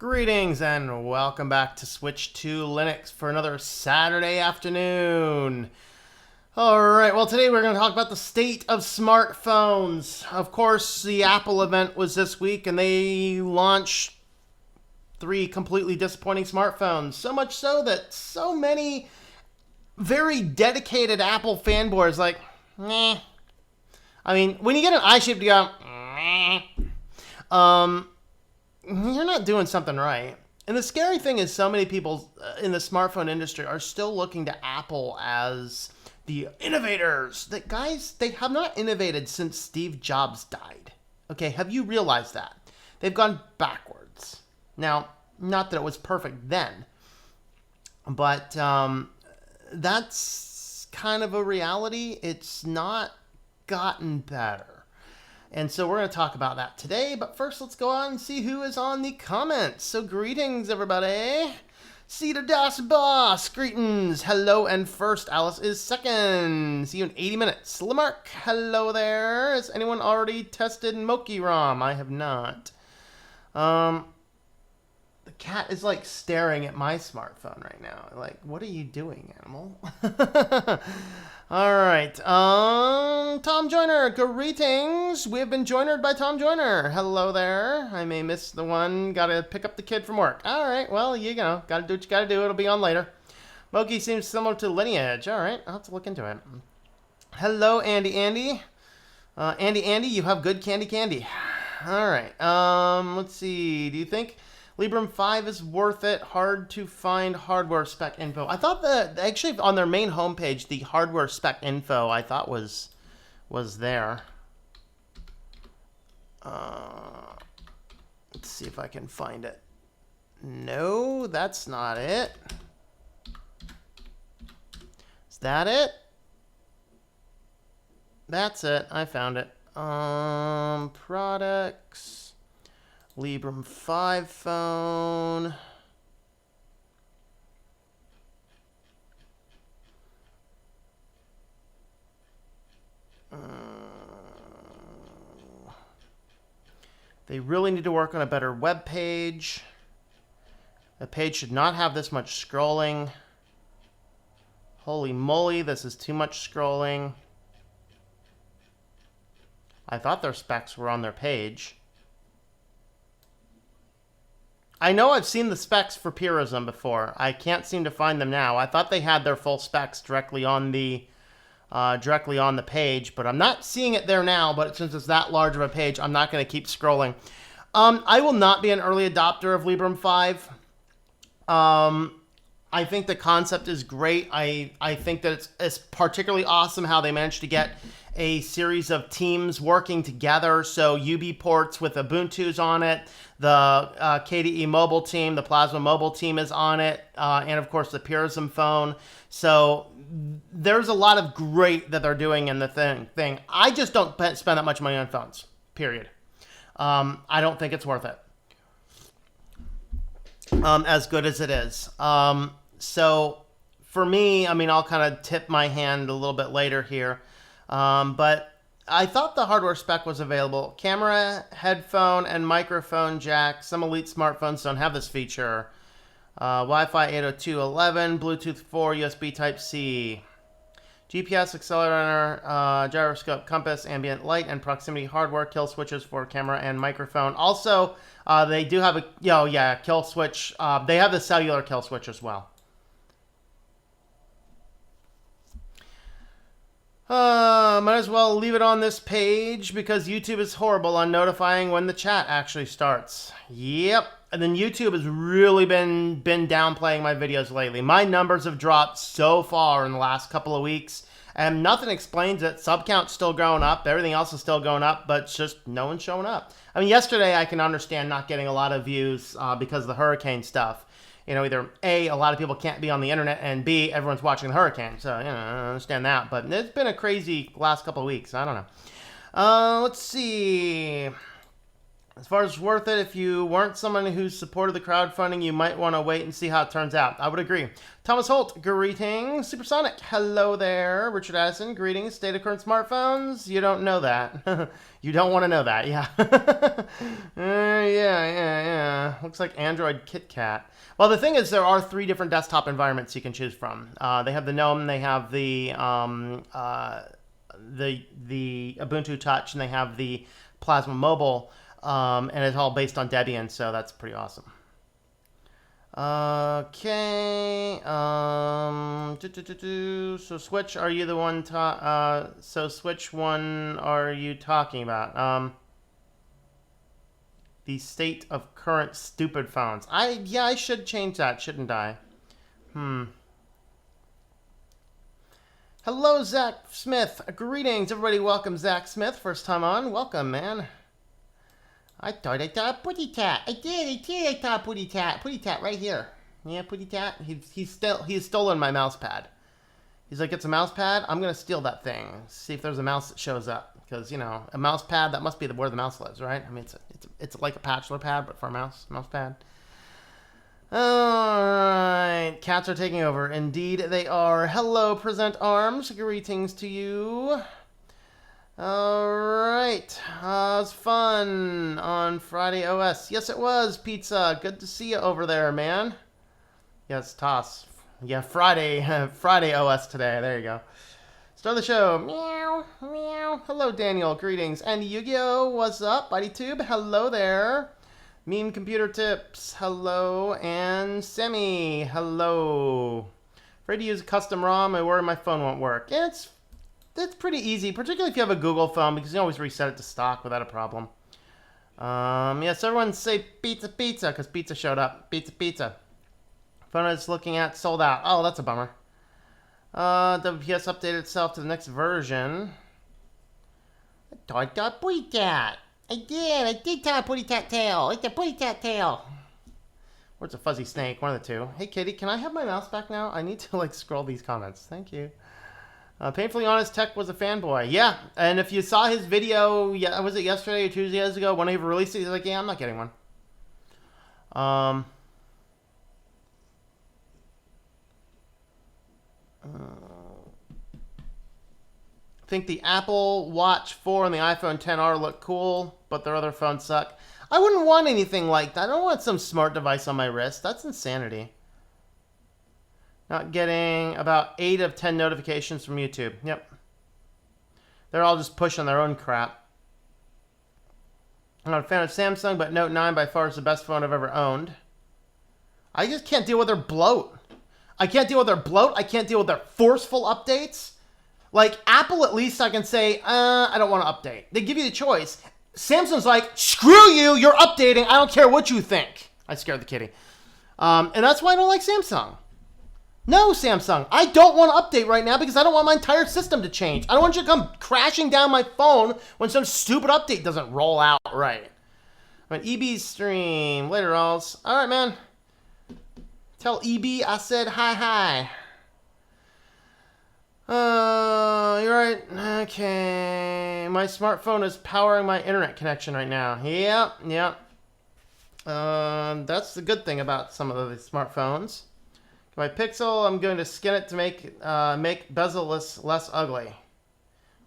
Greetings and welcome back to Switch to Linux for another Saturday afternoon. Alright, well today we're going to talk about the state of smartphones. Of course, the Apple event was this week and they launched 3 completely disappointing smartphones. So much so that so many very dedicated Apple fanboys like, meh. I mean, when you get an eye-shaped, you go, meh. You're not doing something right. And the scary thing is so many people in the smartphone industry are still looking to Apple as the innovators. That guys, they have not innovated since Steve Jobs died. Okay, have you realized that? They've gone backwards. Now, not that it was perfect then, but that's kind of a reality. It's not gotten better. And so we're going to talk about that today, but first let's go on and see who is on the comments. So greetings, everybody. Cedar Das Boss, greetings. Hello, and first, Alice is second. See you in 80 minutes. Lamarck, hello there. Has anyone already tested Moki ROM? I have not. The cat is like staring at my smartphone right now. Like, what are you doing, animal? All right. Tom Joyner, greetings. We have been joinered by Tom Joyner. Hello there. I may miss the one. Got to pick up the kid from work. All right. Well, you know, got to do what you got to do. It'll be on later. Moki seems similar to Lineage. All right. I'll have to look into it. Hello, Andy. Andy, you have good candy. All right. Let's see. Do you think Librem 5 is worth it? Hard to find hardware spec info. I thought that actually on their main homepage, the hardware spec info I thought was there. Let's see if I can find it. No, that's not it. Is that it? That's it. I found it. Products. Librem 5 phone. They really need to work on a better web page. The page should not have this much scrolling. Holy moly, this is too much scrolling. I thought their specs were on their page. I know I've seen the specs for Purism before. I can't seem to find them now. I thought they had their full specs directly on the page, but I'm not seeing it there now. But since it's that large of a page, I'm not going to keep scrolling. I will not be an early adopter of Librem 5. I think the concept is great. I think that it's particularly awesome how they managed to get a series of teams working together. So UB ports with Ubuntu's on it. The KDE mobile team, the Plasma mobile team is on it. And of course the Purism phone. So there's a lot of great that they're doing in the thing. I just don't spend that much money on phones, period. I don't think it's worth it. As good as it is. So for me, I mean, I'll kind of tip my hand a little bit later here. But I thought the hardware spec was available. Camera, headphone, and microphone jack. Some elite smartphones don't have this feature. Wi-Fi 802.11, Bluetooth 4, USB Type-C. GPS, accelerometer, gyroscope, compass, ambient light, and proximity hardware, kill switches for camera and microphone. Also, they do have a, kill switch. They have the cellular kill switch as well. Might as well leave it on this page because YouTube is horrible on notifying when the chat actually starts. Yep. And then YouTube has really been downplaying my videos lately. My numbers have dropped so far in the last couple of weeks, and nothing explains it. Sub count's still going up. Everything else is still going up, but it's just no one's showing up. I mean, yesterday I can understand not getting a lot of views because of the hurricane stuff. You know, either A, a lot of people can't be on the internet, and B, everyone's watching the hurricane. So, you know, I understand that. But it's been a crazy last couple of weeks. I don't know. Let's see. As far as worth it, if you weren't someone who supported the crowdfunding, you might want to wait and see how it turns out. I would agree. Thomas Holt, greetings. Supersonic, hello there. Richard Addison, greetings. State of current smartphones? You don't know that. You don't want to know that, yeah. Yeah. Looks like Android KitKat. Well, the thing is, there are 3 different desktop environments you can choose from. They have the GNOME, they have the Ubuntu Touch, and they have the Plasma Mobile. And it's all based on Debian, so that's pretty awesome. Okay. So Switch, are you the one? So Switch one, are you talking about? The state of current stupid phones. I should change that, shouldn't I? Hello, Zach Smith. Greetings, everybody. Welcome, Zach Smith. First time on. Welcome, man. I thought Putty Tat. I thought Putty Tat. Putty Tat right here. Yeah, Putty Tat. He's stolen my mouse pad. He's like, it's a mouse pad? I'm going to steal that thing. See if there's a mouse that shows up. Because, you know, a mouse pad, that must be where the mouse lives, right? I mean, it's like a bachelor pad, but for a mouse pad. Alright, cats are taking over. Indeed, they are. Hello, Present Arms. Greetings to you. Alright, it was fun on Friday OS. Yes, it was, Pizza. Good to see you over there, man. Yes, Toss. Yeah, Friday OS today. There you go. Start the show. Meow, meow. Hello, Daniel. Greetings. And Yu-Gi-Oh! What's up, BuddyTube? Hello there. Meme Computer Tips. Hello. And Semi. Hello. Afraid to use a custom ROM. I worry my phone won't work. It's pretty easy, particularly if you have a Google phone, because you can always reset it to stock without a problem. Yes, everyone say pizza, pizza, because pizza showed up. Pizza, pizza. Phone I was looking at sold out. Oh, that's a bummer. WPS updated itself to the next version. I thought Putty Tat. I did tell Putty Tat tail. It's a Putty Tat tail. Or it's a fuzzy snake, one of the two. Hey, Kitty, can I have my mouse back now? I need to, scroll these comments. Thank you. Painfully Honest Tech was a fanboy. Yeah, and if you saw his video, was it yesterday or 2 days ago, when he released it, he's like, yeah, I'm not getting one. I think the Apple Watch 4 and the iPhone XR look cool, but their other phones suck. I wouldn't want anything like that. I don't want some smart device on my wrist. That's insanity. Not getting about 8 of 10 notifications from YouTube. Yep. They're all just pushing their own crap. I'm not a fan of Samsung, but Note 9 by far is the best phone I've ever owned. I just can't deal with their bloat. I can't deal with their bloat. I can't deal with their forceful updates. Like, Apple, at least I can say, I don't want to update. They give you the choice. Samsung's like, screw you, you're updating. I don't care what you think. I scared the kitty. And that's why I don't like Samsung. No, Samsung, I don't want to update right now because I don't want my entire system to change. I don't want you to come crashing down my phone when some stupid update doesn't roll out right. I'm an EB stream. Later, alls. All right, man. Tell EB I said hi. You're right. Okay. My smartphone is powering my internet connection right now. Yep. That's the good thing about some of the smartphones. My Pixel, I'm going to skin it to make bezel-less less ugly.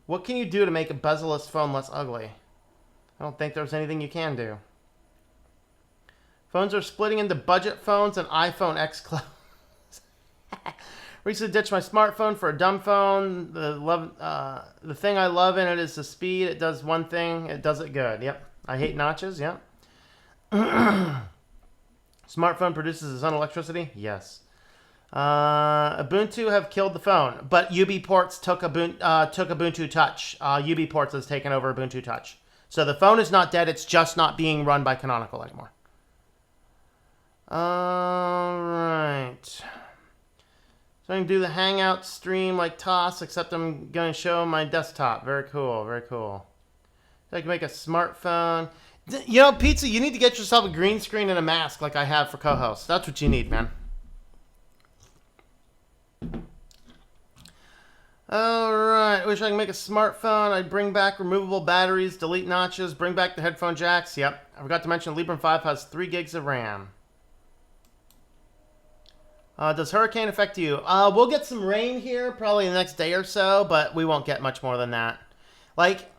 What can you do to make a bezel-less phone less ugly? I don't think there's anything you can do. Phones are splitting into budget phones and iPhone X clones. Recently ditched my smartphone for a dumb phone. The thing I love in it is the speed. It does one thing. It does it good. Yep. I hate notches. Yep. Smartphone produces its own electricity? Yes. Ubuntu have killed the phone, but UBports took Ubuntu Touch. UBports has taken over Ubuntu Touch. So the phone is not dead, it's just not being run by Canonical anymore. Alright. So I can do the Hangout stream like Toss, except I'm going to show my desktop. Very cool, very cool. So I can make a smartphone. You know, Pizza, you need to get yourself a green screen and a mask like I have for co-host. That's what you need, man. Alright, wish I could make a smartphone. I'd bring back removable batteries, delete notches, bring back the headphone jacks. Yep, I forgot to mention Librem 5 has 3 gigs of RAM. Does hurricane affect you? We'll get some rain here probably the next day or so, but we won't get much more than that. Like,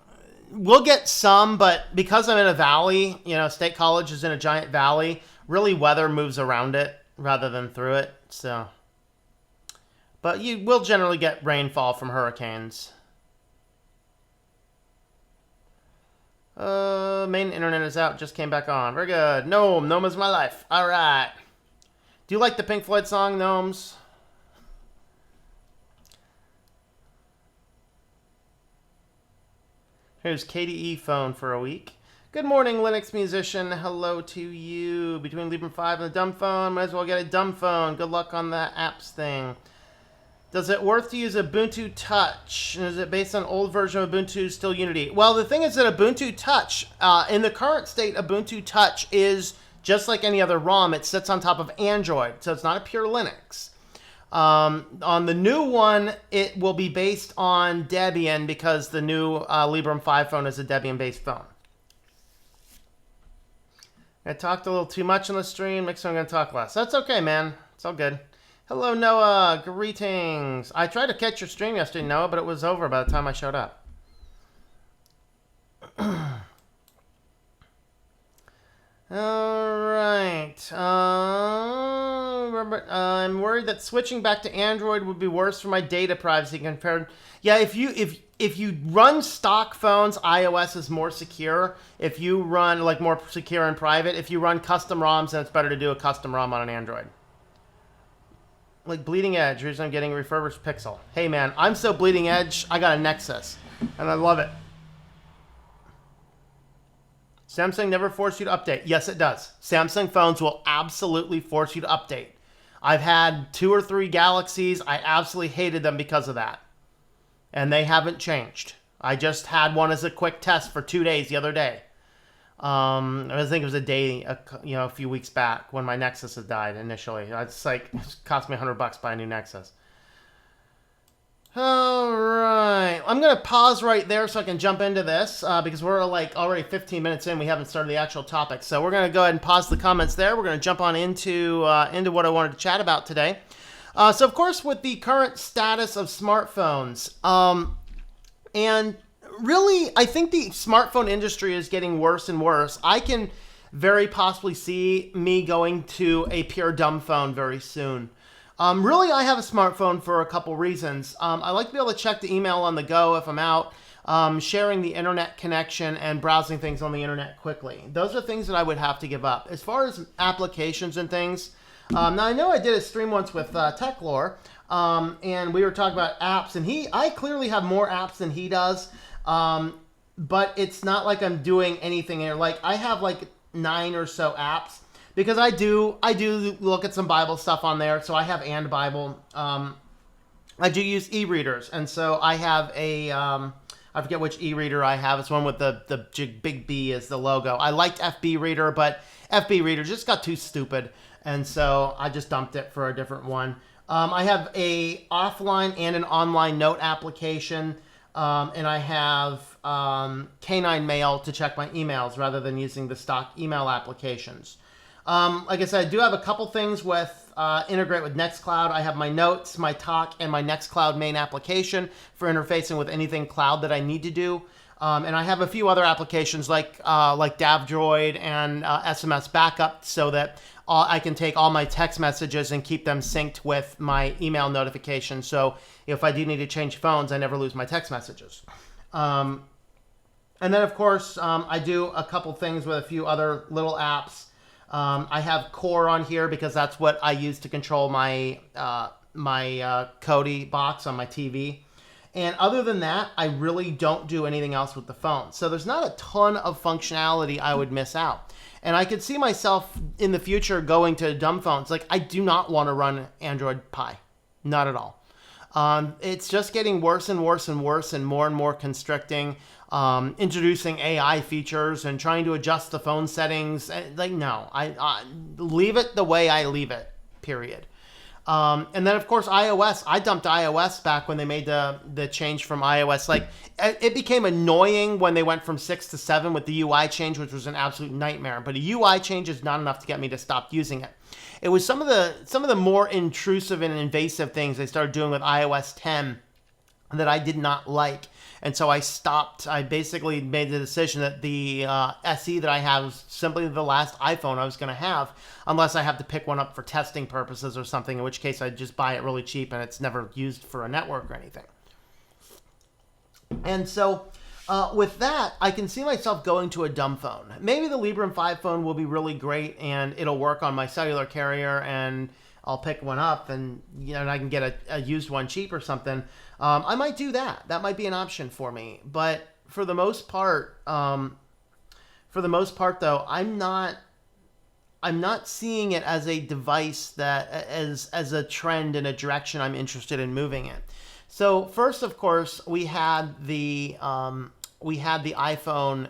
we'll get some, but because I'm in a valley, you know, State College is in a giant valley, really weather moves around it rather than through it, so. But you will generally get rainfall from hurricanes. Main internet is out, just came back on. Very good. Gnome is my life. All right. Do you like the Pink Floyd song, Gnomes? Here's KDE phone for a week. Good morning, Linux musician. Hello to you. Between Librem 5 and the dumb phone, might as well get a dumb phone. Good luck on that apps thing. Does it worth to use Ubuntu Touch? Is it based on old version of Ubuntu, still Unity? Well, the thing is that Ubuntu Touch, in the current state, Ubuntu Touch is just like any other ROM. It sits on top of Android, so it's not a pure Linux. On the new one, it will be based on Debian because the new Librem 5 phone is a Debian-based phone. I talked a little too much on the stream. Next time I'm going to talk less. That's okay, man. It's all good. Hello, Noah. Greetings. I tried to catch your stream yesterday, Noah, but it was over by the time I showed up. All right. I'm worried that switching back to Android would be worse for my data privacy compared. Yeah, if you run stock phones, iOS is more secure. If you run like more secure and private, if you run custom ROMs, then it's better to do a custom ROM on an Android. Like Bleeding Edge, here's I'm getting a refurbished Pixel. Hey man, I'm so Bleeding Edge, I got a Nexus, and I love it. Samsung never forced you to update. Yes, it does. Samsung phones will absolutely force you to update. I've had 2 or 3 Galaxies. I absolutely hated them because of that. And they haven't changed. I just had one as a quick test for 2 days the other day. I think it was a day, a few weeks back when my Nexus had died initially. It's like, it cost me $100 to buy a new Nexus. All right. I'm going to pause right there so I can jump into this because we're like already 15 minutes in. We haven't started the actual topic. So we're going to go ahead and pause the comments there. We're going to jump on into what I wanted to chat about today. So, of course, with the current status of smartphones, and really, I think the smartphone industry is getting worse and worse. I can very possibly see me going to a pure dumb phone very soon. Really, I have a smartphone for a couple reasons. I like to be able to check the email on the go if I'm out, sharing the internet connection, and browsing things on the internet quickly. Those are things that I would have to give up. As far as applications and things, now I know I did a stream once with TechLore, and we were talking about apps, and I clearly have more apps than he does. But it's not like I'm doing anything here. Like I have like 9 or so apps because I do look at some Bible stuff on there. So I have And Bible. I do use e-readers, and so I have a I forget which e-reader I have. It's one with the big B as the logo. I liked FB Reader, but FB Reader just got too stupid, and so I just dumped it for a different one. I have a offline and an online note application. And I have K9 Mail to check my emails rather than using the stock email applications. Like I said, I do have a couple things with integrate with Nextcloud. I have my Notes, my Talk, and my Nextcloud main application for interfacing with anything cloud that I need to do. And I have a few other applications like DavDroid and SMS Backup so that I can take all my text messages and keep them synced with my email notifications. So if I do need to change phones, I never lose my text messages. And then, of course, I do a couple things with a few other little apps. I have Core on here because that's what I use to control my Kodi box on my TV. And other than that, I really don't do anything else with the phone. So there's not a ton of functionality I would miss out. And I could see myself in the future going to dumb phones. Like, I do not want to run Android Pie. Not at all. It's just getting worse and worse and worse and more constricting. Introducing AI features and trying to adjust the phone settings. Like, no. I leave it the way I leave it, period. And then, of course, iOS. I dumped iOS back when they made the change from iOS. Like, it became annoying when they went from 6 to 7 with the UI change, which was an absolute nightmare. But a UI change is not enough to get me to stop using it. It was some of the more intrusive and invasive things they started doing with iOS 10 that I did not like. And so I stopped. I basically made the decision that the SE that I have is simply the last iPhone I was going to have, unless I have to pick one up for testing purposes or something, in which case I'd just buy it really cheap and it's never used for a network or anything. And so with that, I can see myself going to a dumb phone. Maybe the Librem 5 phone will be really great and it'll work on my cellular carrier and I'll pick one up and and I can get a used one cheap or something. I might do that. That might be an option for me. But for the most part, though, I'm not seeing it as a device that as a trend and a direction I'm interested in moving in. So first, of course, we had the iPhone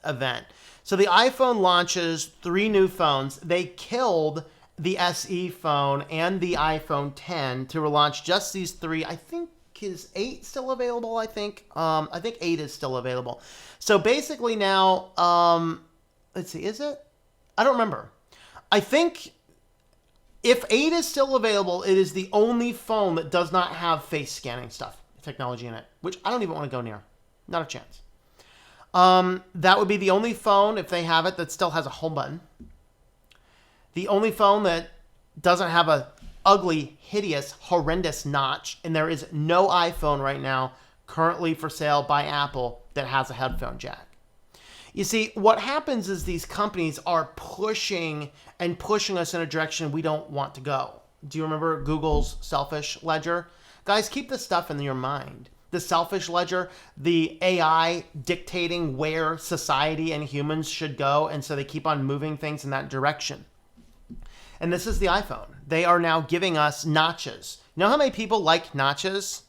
event. So the iPhone launches 3 new phones. They killed the SE phone and the iPhone 10 to relaunch just these 3. I think is 8 still available? I think 8 is still available. So basically now, let's see, is it? I don't remember. I think if 8 is still available, it is the only phone that does not have face scanning technology in it, which I don't even want to go near. Not a chance. That would be the only phone, if they have it, that still has a home button. The only phone that doesn't have a ugly, hideous, horrendous notch, and there is no iPhone right now currently for sale by Apple that has a headphone jack. You see, what happens is these companies are pushing us in a direction we don't want to go. Do you remember Google's selfish ledger? Guys, keep this stuff in your mind. The selfish ledger, the AI dictating where society and humans should go, and so they keep on moving things in that direction. And this is the iPhone. They are now giving us notches. You know how many people like notches?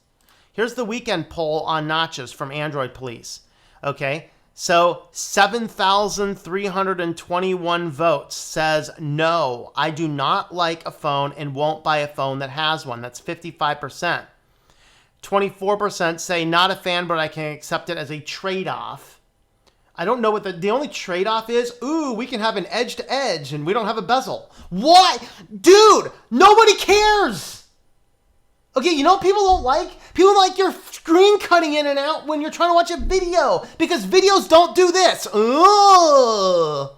Here's the weekend poll on notches from Android Police. Okay, so 7,321 votes says, no, I do not like a phone and won't buy a phone that has one. That's 55%. 24% say not a fan, but I can accept it as a trade-off. I don't know what the only trade-off is. Ooh, we can have an edge-to-edge and we don't have a bezel. What? Dude, nobody cares. Okay, you know what people don't like? People like your screen cutting in and out when you're trying to watch a video because videos don't do this. Ugh.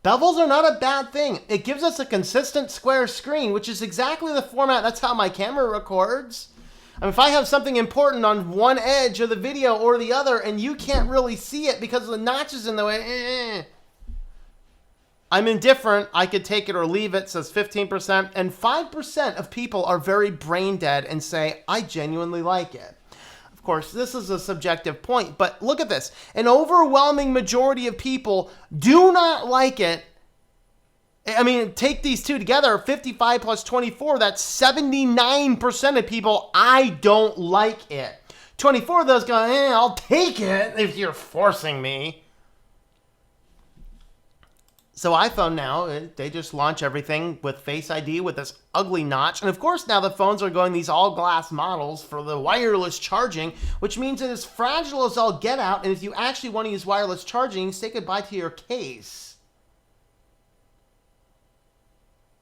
Bevels are not a bad thing. It gives us a consistent square screen, which is exactly the format. That's how my camera records. I mean, if I have something important on one edge of the video or the other and you can't really see it because the notches in the way, I'm indifferent. I could take it or leave it, says 15%. And 5% of people are very brain dead and say, I genuinely like it. Of course, this is a subjective point, but look at this. An overwhelming majority of people do not like it. I mean, take these two together, 55 plus 24, that's 79% of people, I don't like it. 24 of those go, I'll take it if you're forcing me. So iPhone now, they just launch everything with Face ID with this ugly notch. And of course now the phones are going these all glass models for the wireless charging, which means it is fragile as all get out. And if you actually want to use wireless charging, say goodbye to your case.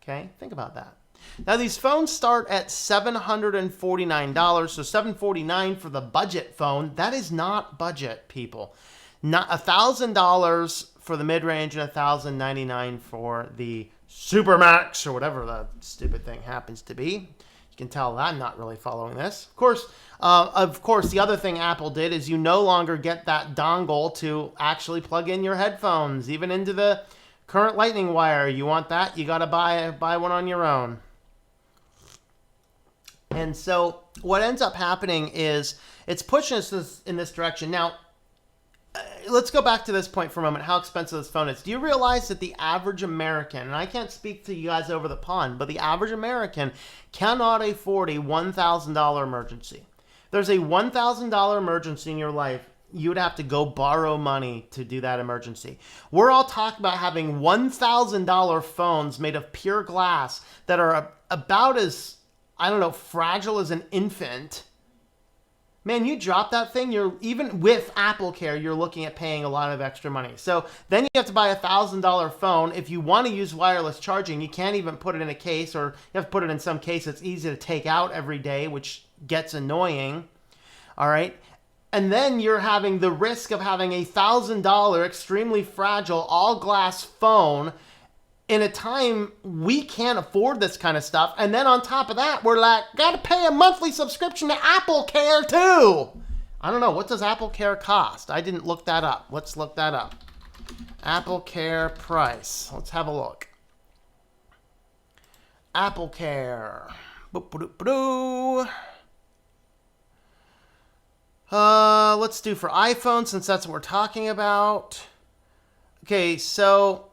Okay, think about that. Now these phones start at $749, so $749 for the budget phone. That is not budget, people. Not $1,000 for the mid-range and $1,099 for the Supermax or whatever the stupid thing happens to be. You can tell I'm not really following this. Of course, the other thing Apple did is you no longer get that dongle to actually plug in your headphones, even into the current lightning wire. You want that? You got to buy one on your own. And so what ends up happening is it's pushing us in this direction. Now, let's go back to this point for a moment, how expensive this phone is. Do you realize that the average American, and I can't speak to you guys over the pond, but the average American cannot afford a $1,000 emergency. There's a $1,000 emergency in your life. you would have to go borrow money to do that emergency. We're all talking about having $1,000 phones made of pure glass that are about as, I don't know, fragile as an infant. Man, you drop that thing, you're, even with Apple Care, you're looking at paying a lot of extra money. So then you have to buy a $1,000 phone. If you want to use wireless charging, you can't even put it in a case, or you have to put it in some case that's easy to take out every day, which gets annoying. All right. And then you're having the risk of having a $1,000 extremely fragile all glass phone in a time we can't afford this kind of stuff. And then on top of that, we're like, got to pay a monthly subscription to Apple Care too. I don't know. What does Apple Care cost? I didn't look that up. Let's look that up. Apple Care price. Let's have a look. Apple Care. Let's do for iPhone, since that's what we're talking about. Okay, so,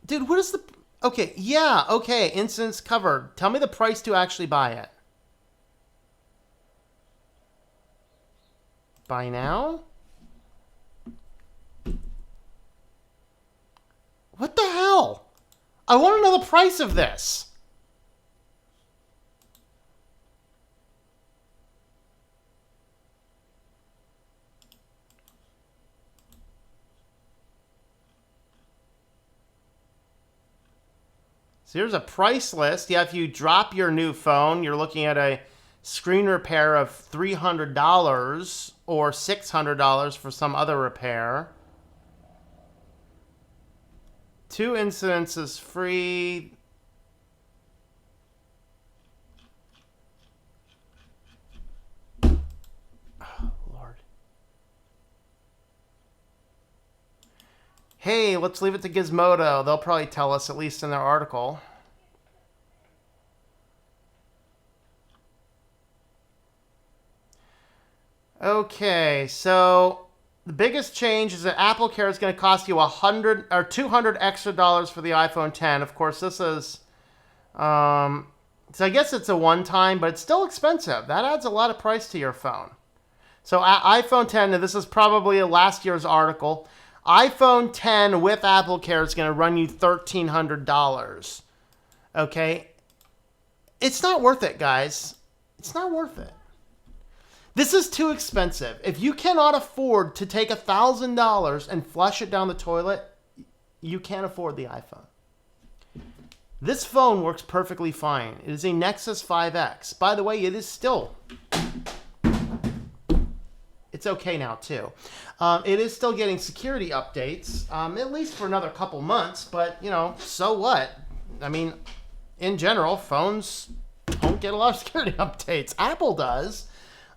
dude, what is the, okay, yeah, okay, instance covered. Tell me the price to actually buy it. Buy now? What the hell? I want to know the price of this. So here's a price list. Yeah, if you drop your new phone, you're looking at a screen repair of $300 or $600 for some other repair. 2 incidents is free. Oh, Lord. Hey, let's leave it to Gizmodo. They'll probably tell us, at least in their article. Okay, so the biggest change is that Apple Care is going to cost you $100 or $200 extra for the iPhone 10. Of course, this is, so I guess it's a one-time, but it's still expensive. That adds a lot of price to your phone. So iPhone 10, and this is probably a last year's article. iPhone 10 with Apple Care is going to run you $1,300. Okay? It's not worth it, guys. It's not worth it. This is too expensive. If you cannot afford to take $1,000 and flush it down the toilet, you can't afford the iPhone. This phone works perfectly fine. It is a Nexus 5X. By the way, it is still... It's okay now, too. It is still getting security updates, at least for another couple months, but, you know, so what? I mean, in general, phones don't get a lot of security updates. Apple does,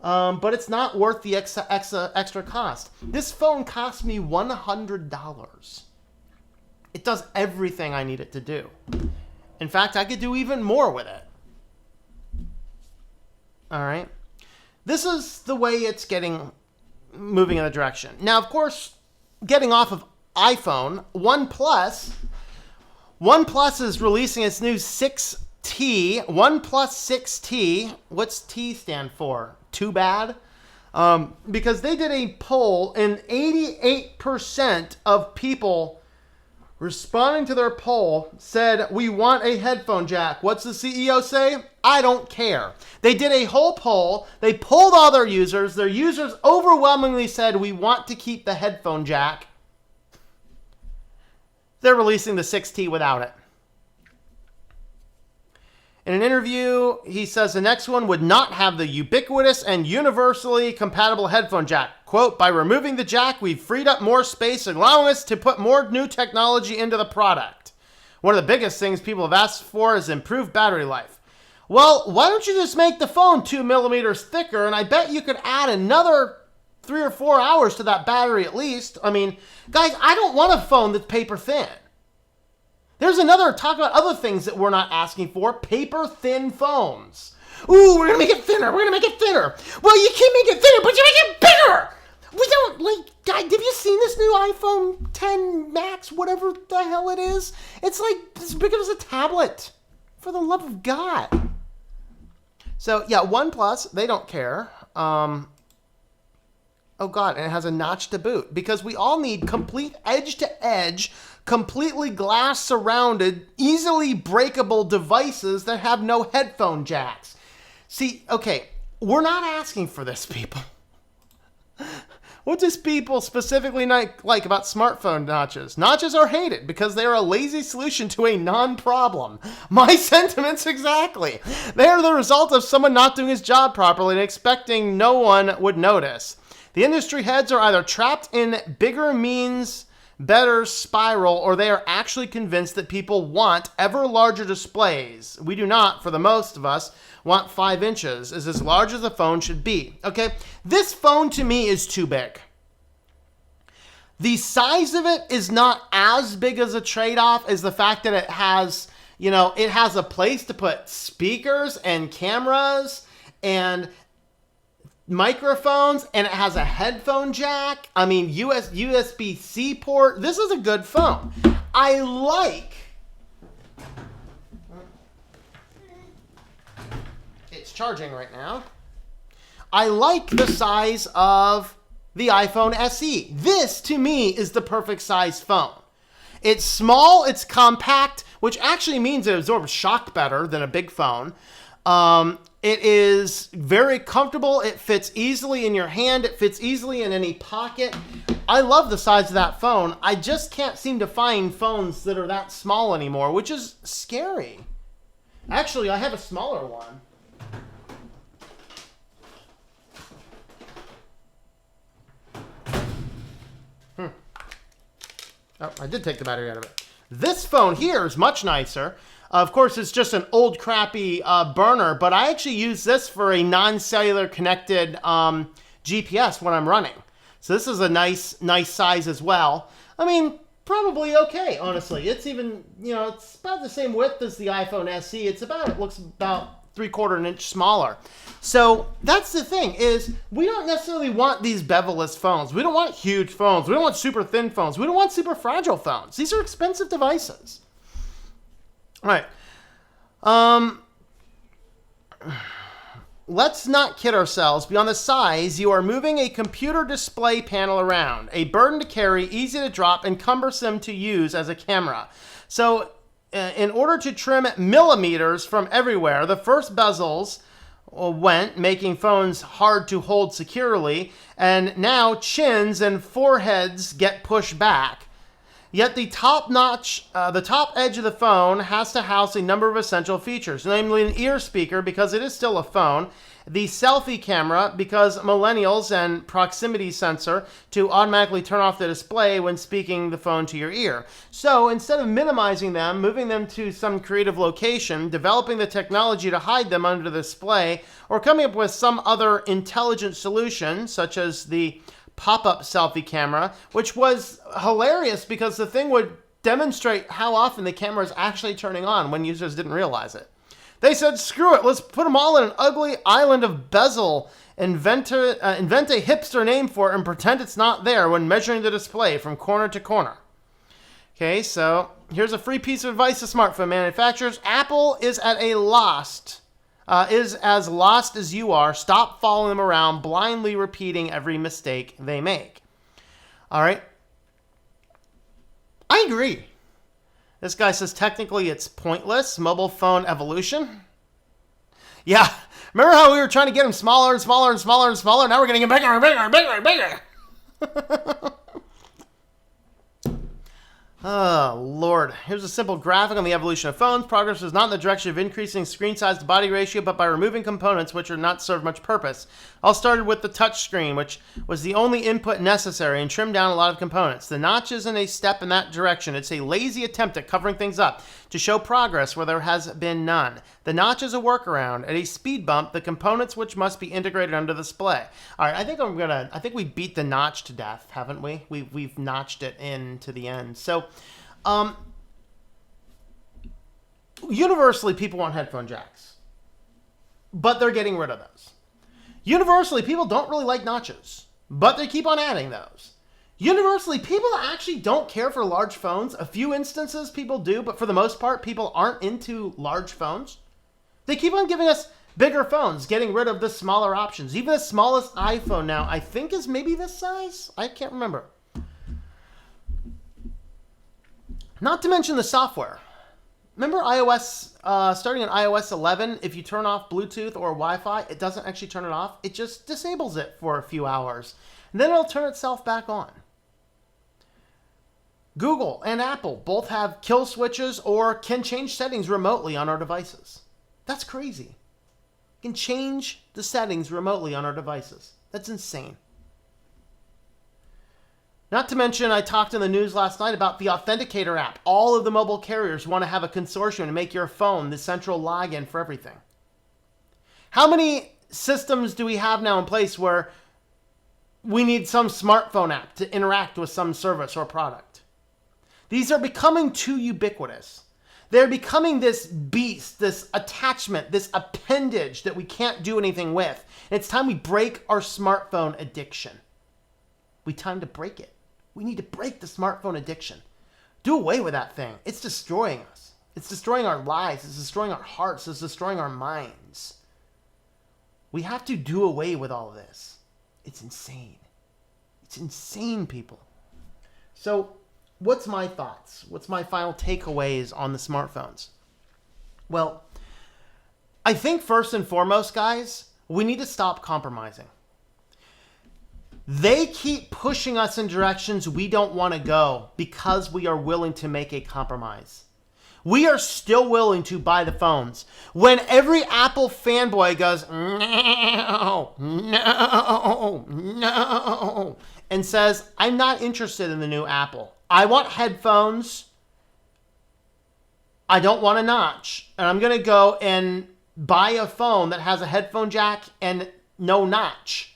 but it's not worth the extra cost. This phone cost me $100. It does everything I need it to do. In fact, I could do even more with it. All right. This is the way it's moving in the direction. Now, of course, getting off of iPhone, OnePlus is releasing its new 6T, OnePlus 6T. What's T stand for? Too bad? Because they did a poll, and 88% of people responding to their poll said, we want a headphone jack. What's the CEO say? I don't care. They did a whole poll. They polled all their users. Their users overwhelmingly said, we want to keep the headphone jack. They're releasing the 6T without it. In an interview, he says the next one would not have the ubiquitous and universally compatible headphone jack. Quote, by removing the jack, we've freed up more space, allowing us to put more new technology into the product. One of the biggest things people have asked for is improved battery life. Well, why don't you just make the phone 2 millimeters thicker, and I bet you could add another 3 or 4 hours to that battery at least. I mean, guys, I don't want a phone that's paper thin. There's another, talk about other things that we're not asking for, paper thin phones. Ooh, we're going to make it thinner. We're going to make it thinner. Well, you can't make it thinner, but you make it bigger. We don't, like, guys, have you seen this new iPhone 10 Max, whatever the hell it is? It's like as big as a tablet, for the love of God. So, yeah, OnePlus, they don't care. Oh God, and it has a notch to boot, because we all need complete edge-to-edge, completely glass-surrounded, easily breakable devices that have no headphone jacks. See, okay, we're not asking for this, people. What does people specifically like about smartphone notches? Notches are hated because they are a lazy solution to a non-problem. My sentiments exactly. They are the result of someone not doing his job properly and expecting no one would notice. The industry heads are either trapped in bigger means better spiral, or they are actually convinced that people want ever larger displays. We do not, for the most of us, want 5 inches is as large as a phone should be. Okay, this phone to me is too big. The size of it is not as big as a trade-off as the fact that it has, you know, it has a place to put speakers and cameras and microphones, and it has a headphone jack. I mean, USB-C port. This is a good phone. I like... It's charging right now. I like the size of the iPhone SE. This, to me, is the perfect size phone. It's small, it's compact, which actually means it absorbs shock better than a big phone. It is very comfortable. It fits easily in your hand. It fits easily in any pocket. I love the size of that phone. I just can't seem to find phones that are that small anymore, which is scary. Actually, I have a smaller one. Oh, I did take the battery out of it. This phone here is much nicer. Of course, it's just an old crappy burner, but I actually use this for a non-cellular connected GPS when I'm running. So this is a nice size as well. I mean, probably okay, honestly. It's even, you know, it's about the same width as the iPhone SE. It looks about 3/4 inch smaller. So that's the thing, is we don't necessarily want these bevel-less phones. We don't want huge phones. We don't want super thin phones. We don't want super fragile phones. These are expensive devices. All right. Let's not kid ourselves. Beyond the size, you are moving a computer display panel around. A burden to carry, easy to drop, and cumbersome to use as a camera. So in order to trim millimeters from everywhere, the first bezels went, making phones hard to hold securely, and now chins and foreheads get pushed back. Yet the top edge of the phone has to house a number of essential features, namely an ear speaker, because it is still a phone, the selfie camera, because millennials, and proximity sensor to automatically turn off the display when speaking the phone to your ear. So instead of minimizing them, moving them to some creative location, developing the technology to hide them under the display, or coming up with some other intelligent solution, such as the pop-up selfie camera, which was hilarious because the thing would demonstrate how often the camera is actually turning on when users didn't realize it. They said, screw it, let's put them all in an ugly island of bezel, invent a hipster name for it, and pretend it's not there when measuring the display from corner to corner. Okay, so here's a free piece of advice to smartphone manufacturers. Apple is at a lost. Is as lost as you are. Stop following them around, blindly repeating every mistake they make. All right. I agree. This guy says technically it's pointless. Mobile phone evolution. Yeah. Remember how we were trying to get them smaller and smaller and smaller and smaller? Now we're getting them bigger and bigger and bigger and bigger. Oh, Lord. Here's a simple graphic on the evolution of phones. Progress is not in the direction of increasing screen size to body ratio, but by removing components which are not serve much purpose. All started with the touch screen, which was the only input necessary, and trimmed down a lot of components. The notch isn't a step in that direction. It's a lazy attempt at covering things up to show progress where there has been none. The notch is a workaround. At a speed bump, the components which must be integrated under the display. All right, I think we beat the notch to death, haven't we? We've notched it in to the end. So, universally, people want headphone jacks, but they're getting rid of those. Universally, people don't really like notches, but they keep on adding those. Universally, people actually don't care for large phones. A few instances people do, but for the most part, people aren't into large phones. They keep on giving us Bigger phones, getting rid of the smaller options. Even the smallest iPhone now, I think, is maybe this size. I can't remember. Not to mention the software. Remember iOS, starting in iOS 11, if you turn off Bluetooth or Wi-Fi, it doesn't actually turn it off. It just disables it for a few hours. And then it'll turn itself back on. Google and Apple both have kill switches or can change settings remotely on our devices. That's crazy. You can change the settings remotely on our devices. That's insane. Not to mention, I talked in the news last night about the Authenticator app. All of the mobile carriers want to have a consortium to make your phone the central login for everything. How many systems do we have now in place where we need some smartphone app to interact with some service or product? These are becoming too ubiquitous. They're becoming this beast, this attachment, this appendage that we can't do anything with. And it's time we break our smartphone addiction. Time to break it. We need to break the smartphone addiction. Do away with that thing. It's destroying us. It's destroying our lives. It's destroying our hearts. It's destroying our minds. We have to do away with all of this. It's insane. It's insane, people. So, what's my thoughts? What's my final takeaways on the smartphones? Well, I think first and foremost, guys, we need to stop compromising. They keep pushing us in directions we don't want to go because we are willing to make a compromise. We are still willing to buy the phones. When every Apple fanboy goes, no, no, no, and says, I'm not interested in the new Apple. I want headphones. I don't want a notch. And I'm going to go and buy a phone that has a headphone jack and no notch.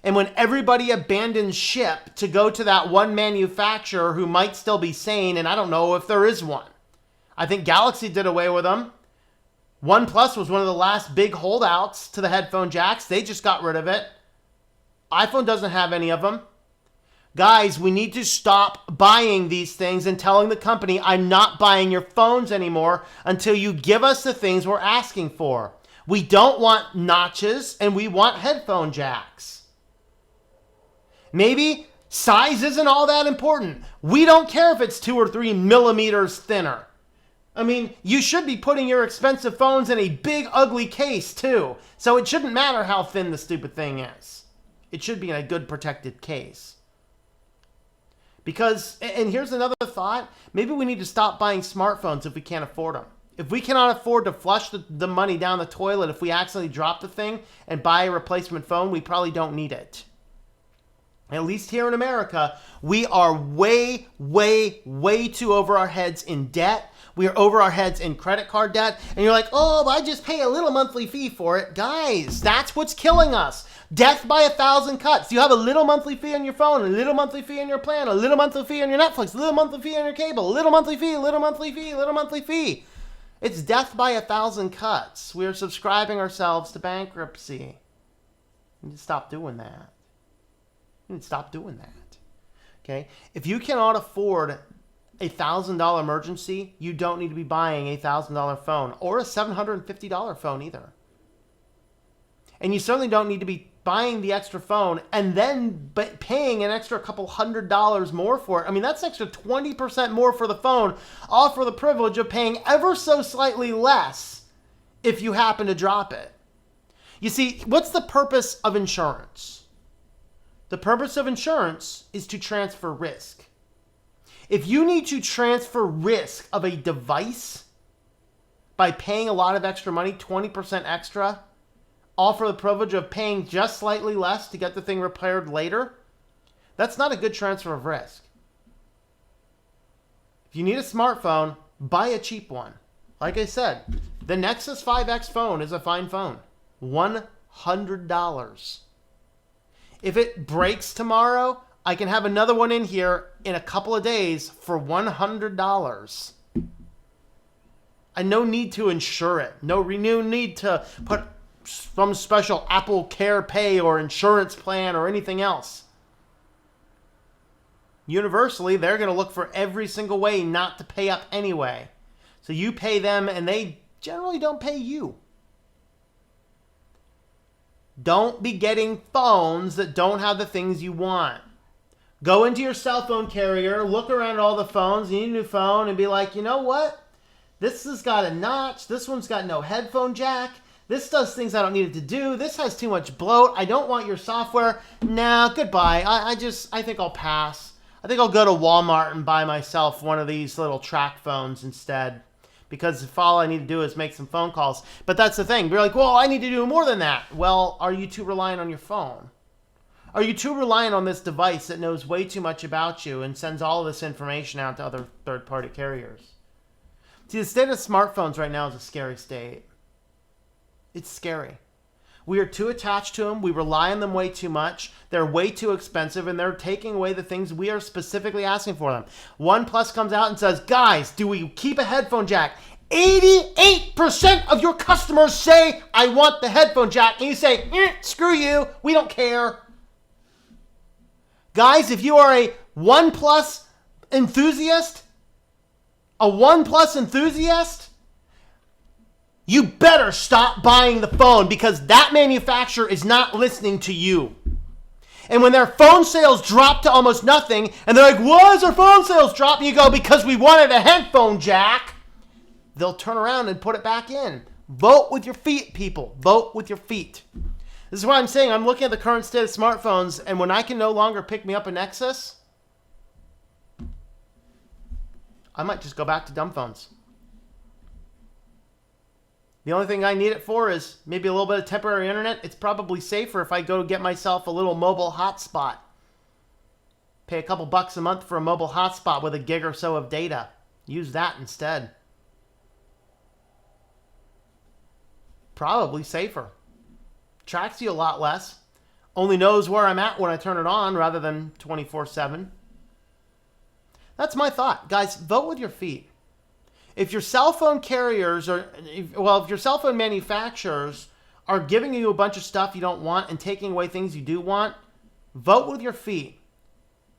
And when everybody abandons ship to go to that one manufacturer who might still be sane, and I don't know if there is one. I think Galaxy did away with them. OnePlus was one of the last big holdouts to the headphone jacks. They just got rid of it. iPhone doesn't have any of them. Guys, we need to stop buying these things and telling the company, I'm not buying your phones anymore until you give us the things we're asking for. We don't want notches, and we want headphone jacks. Maybe size isn't all that important. We don't care if it's 2 or 3 millimeters thinner. I mean, you should be putting your expensive phones in a big, ugly case, too. So it shouldn't matter how thin the stupid thing is. It should be in a good, protected case. Because, and here's another thought, maybe we need to stop buying smartphones if we can't afford them. If we cannot afford to flush the money down the toilet, if we accidentally drop the thing and buy a replacement phone, we probably don't need it. At least here in America, we are way, way, way too over our heads in debt. We are over our heads in credit card debt. And you're like, oh, I just pay a little monthly fee for it. Guys, that's what's killing us. Death by 1,000 cuts. You have a little monthly fee on your phone, a little monthly fee on your plan, a little monthly fee on your Netflix, a little monthly fee on your cable, a little monthly fee, a little monthly fee, a little monthly fee. It's death by 1,000 cuts. We are subscribing ourselves to bankruptcy. We need to stop doing that. You need to stop doing that. Okay? If you cannot afford a $1,000 emergency, you don't need to be buying a $1,000 phone or a $750 phone either. And you certainly don't need to be buying the extra phone and then paying an extra couple $100 more for it. I mean, that's an extra 20% more for the phone, all for the privilege of paying ever so slightly less if you happen to drop it. You see, what's the purpose of insurance? The purpose of insurance is to transfer risk. If you need to transfer risk of a device by paying a lot of extra money, 20% extra, all for the privilege of paying just slightly less to get the thing repaired later, that's not a good transfer of risk. If you need a smartphone, buy a cheap one. Like I said, the Nexus 5X phone is a fine phone. $100. If it breaks tomorrow, I can have another one in here in a couple of days for $100. And no need to insure it. No need to put some special Apple Care Pay or insurance plan or anything else. Universally, they're going to look for every single way not to pay up anyway. So you pay them and they generally don't pay you. Don't be getting phones that don't have the things you want. Go into your cell phone carrier, look around at all the phones, you need a new phone, and be like, you know what? This has got a notch. This one's got no headphone jack. This does things I don't need it to do. This has too much bloat. I don't want your software. Nah, goodbye. I think I'll pass. I think I'll go to Walmart and buy myself one of these little track phones instead. Because if all I need to do is make some phone calls. But that's the thing. You're like, well, I need to do more than that. Well, are you too reliant on your phone? Are you too reliant on this device that knows way too much about you and sends all of this information out to other third-party carriers? See, the state of smartphones right now is a scary state. It's scary. We are too attached to them. We rely on them way too much. They're way too expensive, and they're taking away the things we are specifically asking for them. OnePlus comes out and says, guys, do we keep a headphone jack? 88% of your customers say, I want the headphone jack. And you say, screw you. We don't care. Guys, if you are a OnePlus enthusiast, you better stop buying the phone because that manufacturer is not listening to you. And when their phone sales drop to almost nothing, and they're like, why is our phone sales dropping? You go, because we wanted a headphone jack. They'll turn around and put it back in. Vote with your feet, people. Vote with your feet. This is what I'm saying. I'm looking at the current state of smartphones, and when I can no longer pick me up a Nexus, I might just go back to dumb phones. The only thing I need it for is maybe a little bit of temporary internet. It's probably safer if I go get myself a little mobile hotspot. Pay a couple bucks a month for a mobile hotspot with a gig or so of data. Use that instead. Probably safer. Tracks you a lot less. Only knows where I'm at when I turn it on rather than 24/7. That's my thought. Guys, vote with your feet. If your cell phone carriers if your cell phone manufacturers are giving you a bunch of stuff you don't want and taking away things you do want, vote with your feet.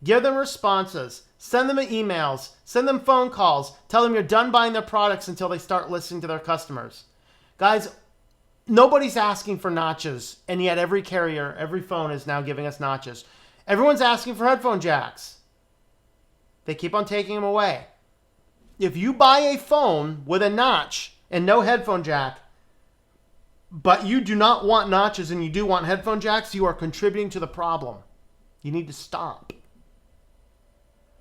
Give them responses. Send them emails. Send them phone calls. Tell them you're done buying their products until they start listening to their customers. Guys, nobody's asking for notches, and yet every carrier, every phone is now giving us notches. Everyone's asking for headphone jacks. They keep on taking them away. If you buy a phone with a notch and no headphone jack, but you do not want notches and you do want headphone jacks, you are contributing to the problem. You need to stop.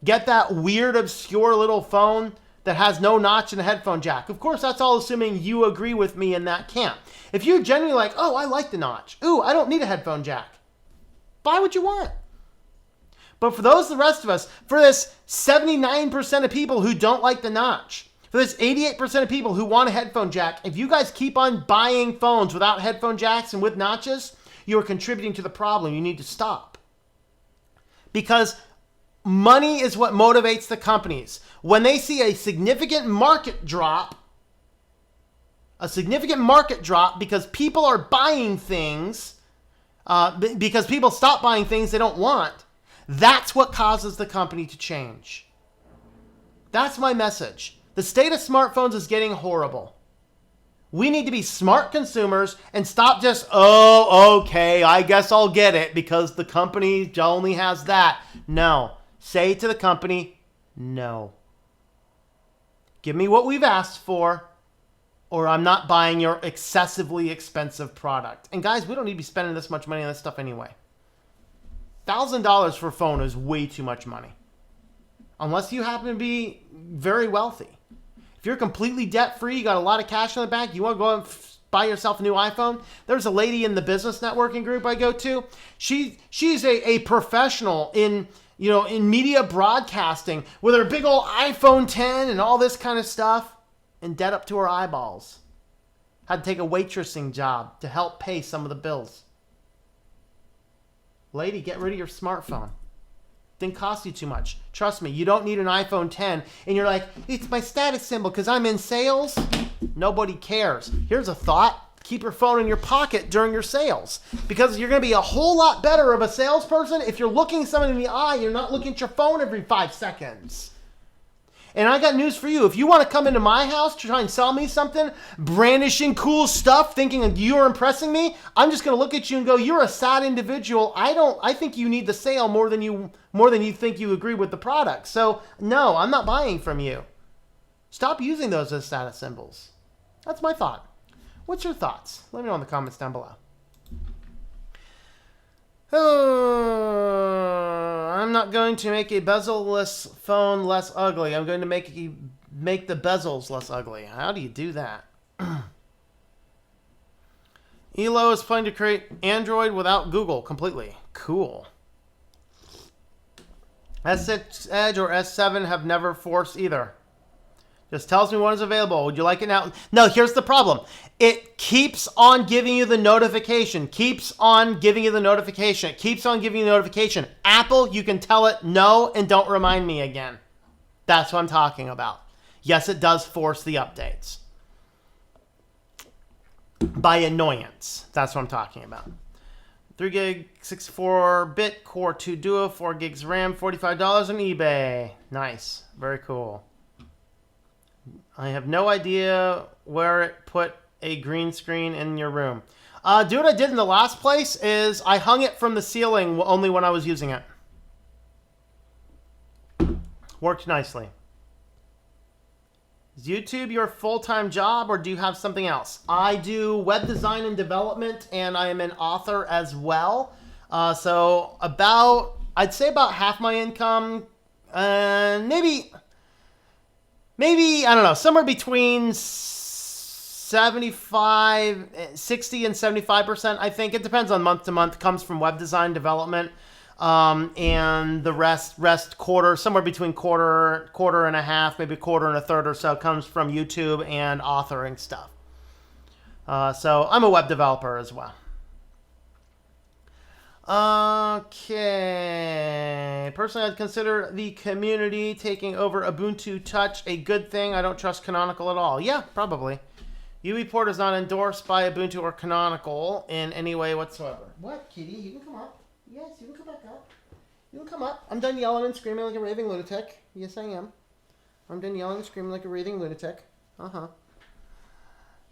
Get that weird, obscure little phone that has no notch and a headphone jack. Of course, that's all assuming you agree with me in that camp. If you're genuinely like, oh, I like the notch. Ooh, I don't need a headphone jack. Buy what you want. But for the rest of us, for this 79% of people who don't like the notch, for this 88% of people who want a headphone jack, if you guys keep on buying phones without headphone jacks and with notches, you are contributing to the problem. You need to stop. Because money is what motivates the companies. When they see a significant market drop because people are buying things, because people stop buying things they don't want, that's what causes the company to change. That's my message. The state of smartphones is getting horrible. We need to be smart consumers and stop just, oh, okay, I guess I'll get it because the company only has that. No. Say to the company, no. Give me what we've asked for, or I'm not buying your excessively expensive product. And guys, we don't need to be spending this much money on this stuff anyway. $1,000 for a phone is way too much money. Unless you happen to be very wealthy. If you're completely debt-free, you got a lot of cash in the bank, you want to go and buy yourself a new iPhone. There's a lady in the business networking group I go to. She's a professional in media broadcasting with her big old iPhone 10 and all this kind of stuff, and debt up to her eyeballs. Had to take a waitressing job to help pay some of the bills. Lady, get rid of your smartphone. Didn't cost you too much. Trust me, you don't need an iPhone 10. And you're like, it's my status symbol because I'm in sales. Nobody cares. Here's a thought. Keep your phone in your pocket during your sales. Because you're going to be a whole lot better of a salesperson if you're looking someone in the eye. You're not looking at your phone every 5 seconds. And I got news for you. If you want to come into my house to try and sell me something, brandishing cool stuff, thinking you're impressing me, I'm just going to look at you and go, you're a sad individual. I think you need the sale more than you think you agree with the product. So no, I'm not buying from you. Stop using those as status symbols. That's my thought. What's your thoughts? Let me know in the comments down below. Oh, I'm not going to make a bezel-less phone less ugly. I'm going to make the bezels less ugly. How do you do that? Elo is planning to create Android without Google completely. Cool. S6 Edge or S7 have never forced either. Just tells me when it's available. Would you like it now? No, here's the problem. It keeps on giving you the notification. Keeps on giving you the notification. It keeps on giving you the notification. Apple, you can tell it no and don't remind me again. That's what I'm talking about. Yes, it does force the updates. By annoyance. That's what I'm talking about. 3 gig, 64-bit, Core 2 Duo, 4 gigs RAM, $45 on eBay. Nice. Very cool. I have no idea where it put a green screen in your room. Dude, what I did in the last place is I hung it from the ceiling only when I was using it. Worked nicely. Is YouTube your full-time job or do you have something else? I do web design and development and I am an author as well. So I'd say about half my income, maybe, I don't know, somewhere between 60 and 75%, I think. It depends on month to month, comes from web design development. And the rest quarter, somewhere between quarter and a half, maybe quarter and a third or so comes from YouTube and authoring stuff. So I'm a web developer as well. Okay. Personally, I'd consider the community taking over Ubuntu Touch a good thing. I don't trust Canonical at all. Yeah, probably. UEPort is not endorsed by Ubuntu or Canonical in any way whatsoever. What, kitty? You can come up. Yes, you can come back up. You can come up. I'm done yelling and screaming like a raving lunatic. Yes, I am. I'm done yelling and screaming like a raving lunatic. Uh-huh.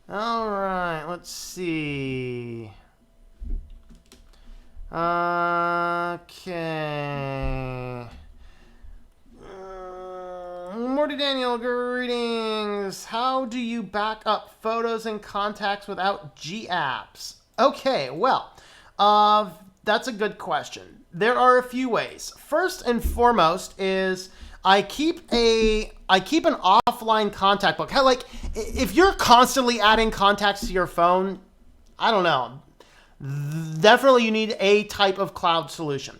All right, let's see. Okay. Morty Daniel, greetings. How do you back up photos and contacts without G-apps? Okay, well, that's a good question. There are a few ways. First and foremost is I keep an offline contact book. Like, if you're constantly adding contacts to your phone, I don't know. Definitely you need a type of cloud solution.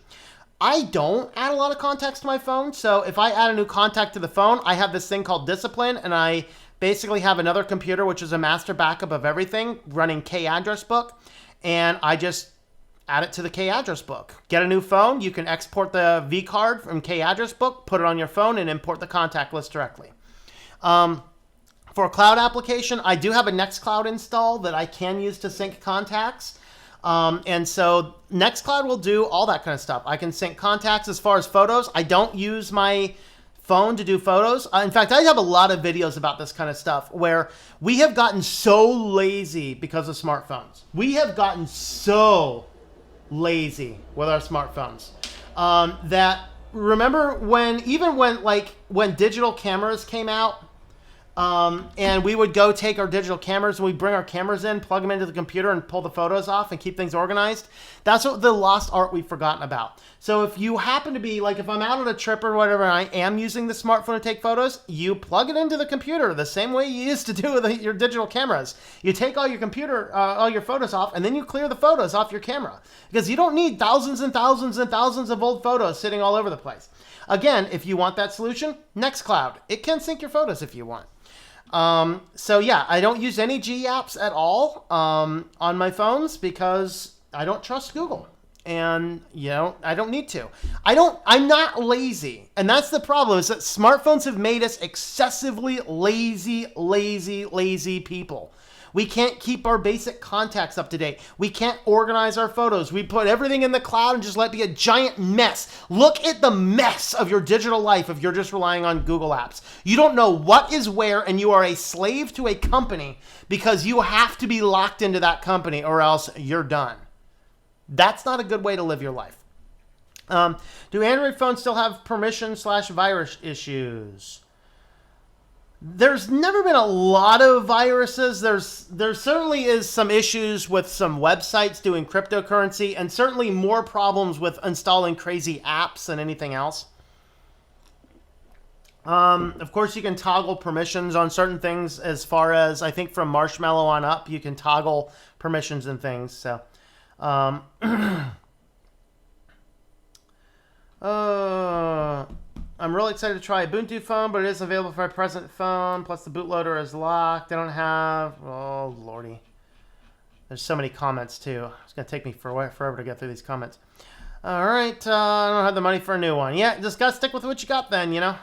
I don't add a lot of contacts to my phone, so if I add a new contact to the phone, I have this thing called Discipline, and I basically have another computer, which is a master backup of everything, running K-address book, and I just add it to the K-address book. Get a new phone, you can export the vCard from K-address book, put it on your phone, and import the contact list directly. For a cloud application, I do have a Nextcloud install that I can use to sync contacts. And so Nextcloud will do all that kind of stuff. I can sync contacts. As far as photos, I don't use my phone to do photos. In fact, I have a lot of videos about this kind of stuff where we have gotten so lazy because of smartphones. We have gotten so lazy with our smartphones that remember when digital cameras came out, and we would go take our digital cameras and we'd bring our cameras in, plug them into the computer and pull the photos off and keep things organized. That's what the lost art we've forgotten about. So if you happen to be, like if I'm out on a trip or whatever and I am using the smartphone to take photos, you plug it into the computer the same way you used to do with your digital cameras. You take all your photos off and then you clear the photos off your camera because you don't need thousands and thousands and thousands of old photos sitting all over the place. Again, if you want that solution, Nextcloud. It can sync your photos if you want. So yeah, I don't use any G apps at all on my phones because I don't trust Google. And, I don't need to. I'm not lazy. And that's the problem, is that smartphones have made us excessively lazy people. We can't keep our basic contacts up to date. We can't organize our photos. We put everything in the cloud and just let it be a giant mess. Look at the mess of your digital life if you're just relying on Google Apps. You don't know what is where, and you are a slave to a company because you have to be locked into that company or else you're done. That's not a good way to live your life. Do Android phones still have permission/virus issues? There's never been a lot of viruses. There certainly is some issues with some websites doing cryptocurrency, and certainly more problems with installing crazy apps than anything else. Of course, you can toggle permissions on certain things. As far as I think from Marshmallow on up, you can toggle permissions and things. So. I'm really excited to try Ubuntu phone, but it isn't available for my present phone. Plus, the bootloader is locked. I don't have... Oh, lordy. There's so many comments, too. It's going to take me forever to get through these comments. All right. I don't have the money for a new one. Yeah, just got to stick with what you got then, you know.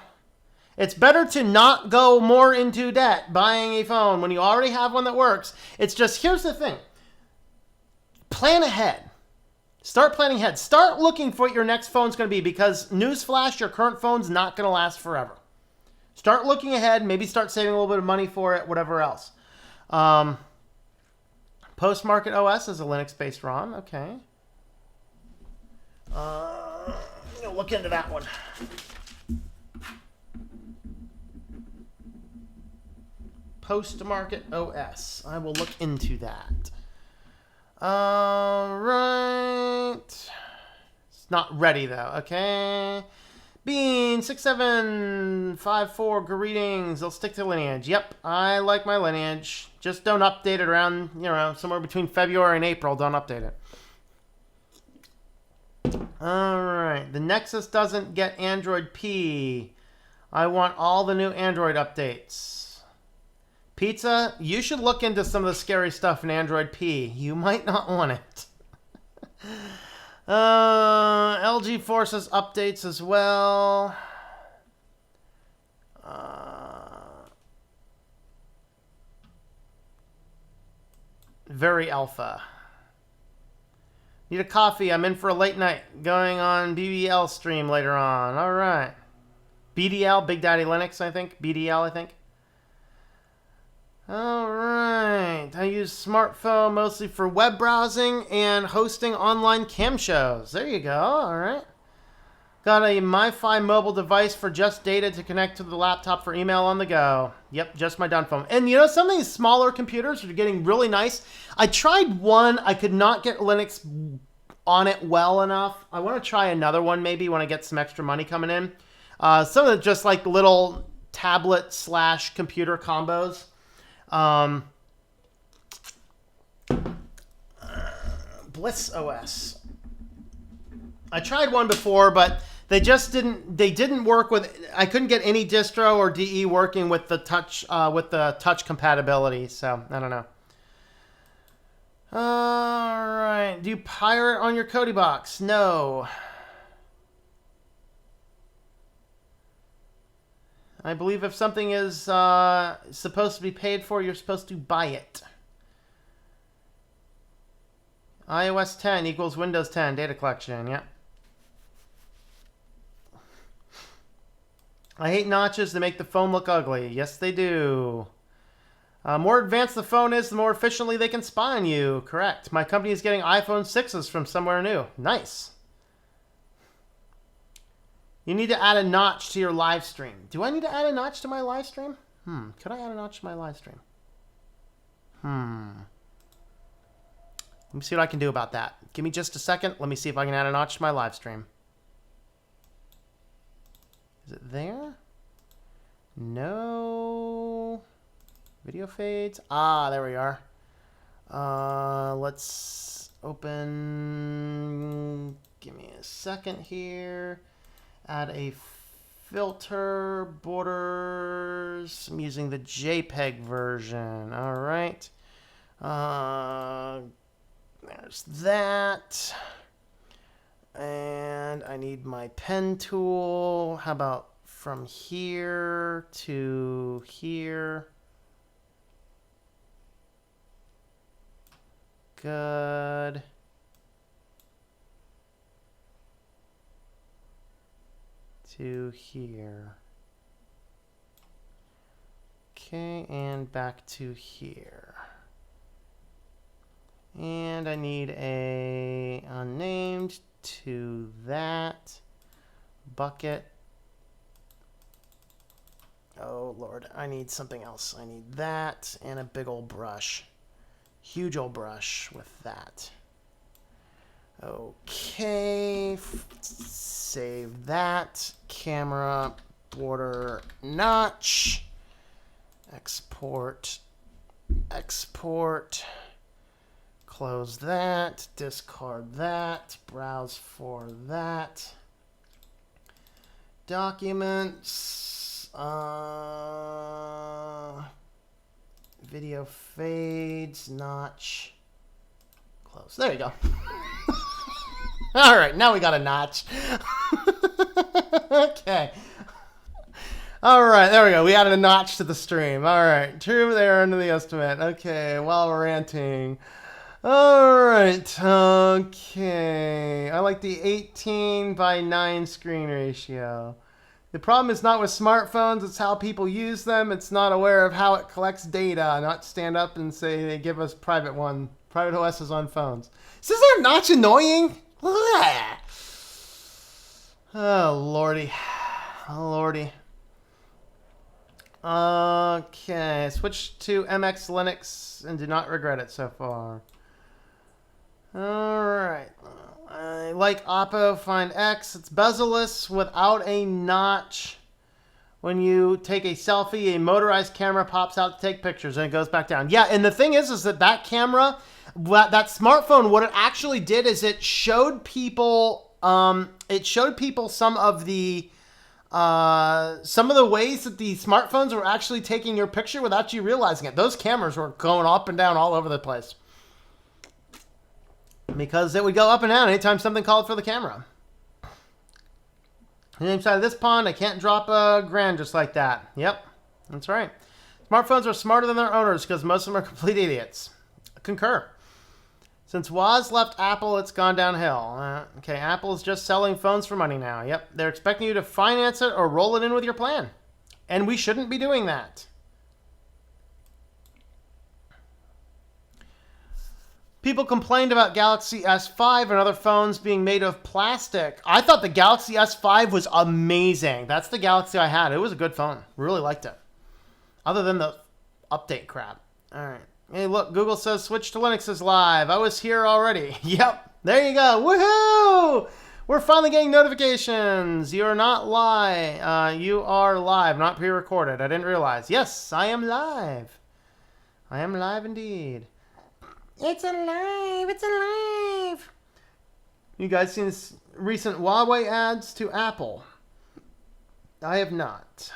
It's better to not go more into debt buying a phone when you already have one that works. It's just, here's the thing. Plan ahead. Start planning ahead. Start looking for what your next phone's going to be because, newsflash, your current phone's not going to last forever. Start looking ahead. Maybe start saving a little bit of money for it, whatever else. Postmarket OS is a Linux-based ROM. Okay. I'm going to look into that one. Postmarket OS. I will look into that. All right. It's not ready though. Okay. Bean6754 greetings. They'll stick to lineage. Yep, I like my lineage. Just don't update it around, you know, somewhere between February and April. Don't update it. All right. The Nexus doesn't get Android P. I want all the new Android updates. Pizza, you should look into some of the scary stuff in Android P. You might not want it. LG forces updates as well. Very alpha. Need a coffee. I'm in for a late night. Going on BBL stream later on. All right. BDL, Big Daddy Linux, I think. BDL, I think. All right. I use smartphone mostly for web browsing and hosting online cam shows. There you go. All right. Got a MiFi mobile device for just data to connect to the laptop for email on the go. Yep, just my done phone. And you know, some of these smaller computers are getting really nice. I tried one. I could not get Linux on it well enough. I want to try another one maybe when I get some extra money coming in. Some of the just like little tablet/computer combos. Bliss OS. I tried one before, but they didn't work with, I couldn't get any distro or DE working with the touch compatibility, so I don't know. All right. Do you pirate on your Kodi box? No. I believe if something is supposed to be paid for, you're supposed to buy it. iOS 10 equals Windows 10 data collection. Yep. I hate notches that make the phone look ugly. Yes, they do. More advanced the phone is, the more efficiently they can spy on you. Correct. My company is getting iPhone 6s from somewhere new. Nice. You need to add a notch to your live stream. Do I need to add a notch to my live stream? Could I add a notch to my live stream? Let me see what I can do about that. Give me just a second. Let me see if I can add a notch to my live stream. Is it there? No. Video fades. Ah, there we are. Let's open. Give me a second here. Add a filter, borders. I'm using the JPEG version. All right. There's that. And I need my pen tool. How about from here to here? good. To here. Okay, and back to here. And I need a unnamed to that bucket. Oh Lord, I need something else. I need that and a big old brush. Huge old brush with that. Okay, save that. Camera, border, notch. Export, export. Close that, discard that, browse for that. Documents, video fades, notch, close. There you go. All right, now we got a notch. Okay. All right, there we go. We added a notch to the stream. All right, true there under the estimate. Okay, while we're ranting. All right, okay. I like the 18:9 screen ratio. The problem is not with smartphones, it's how people use them. It's not aware of how it collects data, not stand up and say they give us private OSs on phones. Is our notch annoying? Oh, lordy. Oh, lordy. Okay, switch to MX Linux and do not regret it so far. Alright, I like Oppo Find X. It's bezel-less without a notch. When you take a selfie, a motorized camera pops out to take pictures and it goes back down. Yeah, and the thing is that camera, that smartphone, what it actually did is it showed people some of the ways that the smartphones were actually taking your picture without you realizing it. Those cameras were going up and down all over the place. Because it would go up and down anytime something called for the camera. On the side of this pond, I can't drop a grand just like that. Yep, that's right. Smartphones are smarter than their owners because most of them are complete idiots. Concur. Since Woz left Apple, it's gone downhill. Okay, Apple's just selling phones for money now. Yep, they're expecting you to finance it or roll it in with your plan. And we shouldn't be doing that. People complained about Galaxy S5 and other phones being made of plastic. I thought the Galaxy S5 was amazing. That's the Galaxy I had. It was a good phone. Really liked it. Other than the update crap. All right. Hey, look, Google says SwitchedtoLinux is live. I was here already. Yep. There you go. Woohoo! We're finally getting notifications. You are not live. You are live, not pre-recorded. I didn't realize. Yes, I am live. I am live indeed. It's alive! It's alive! You guys seen this recent Huawei ads to Apple? I have not.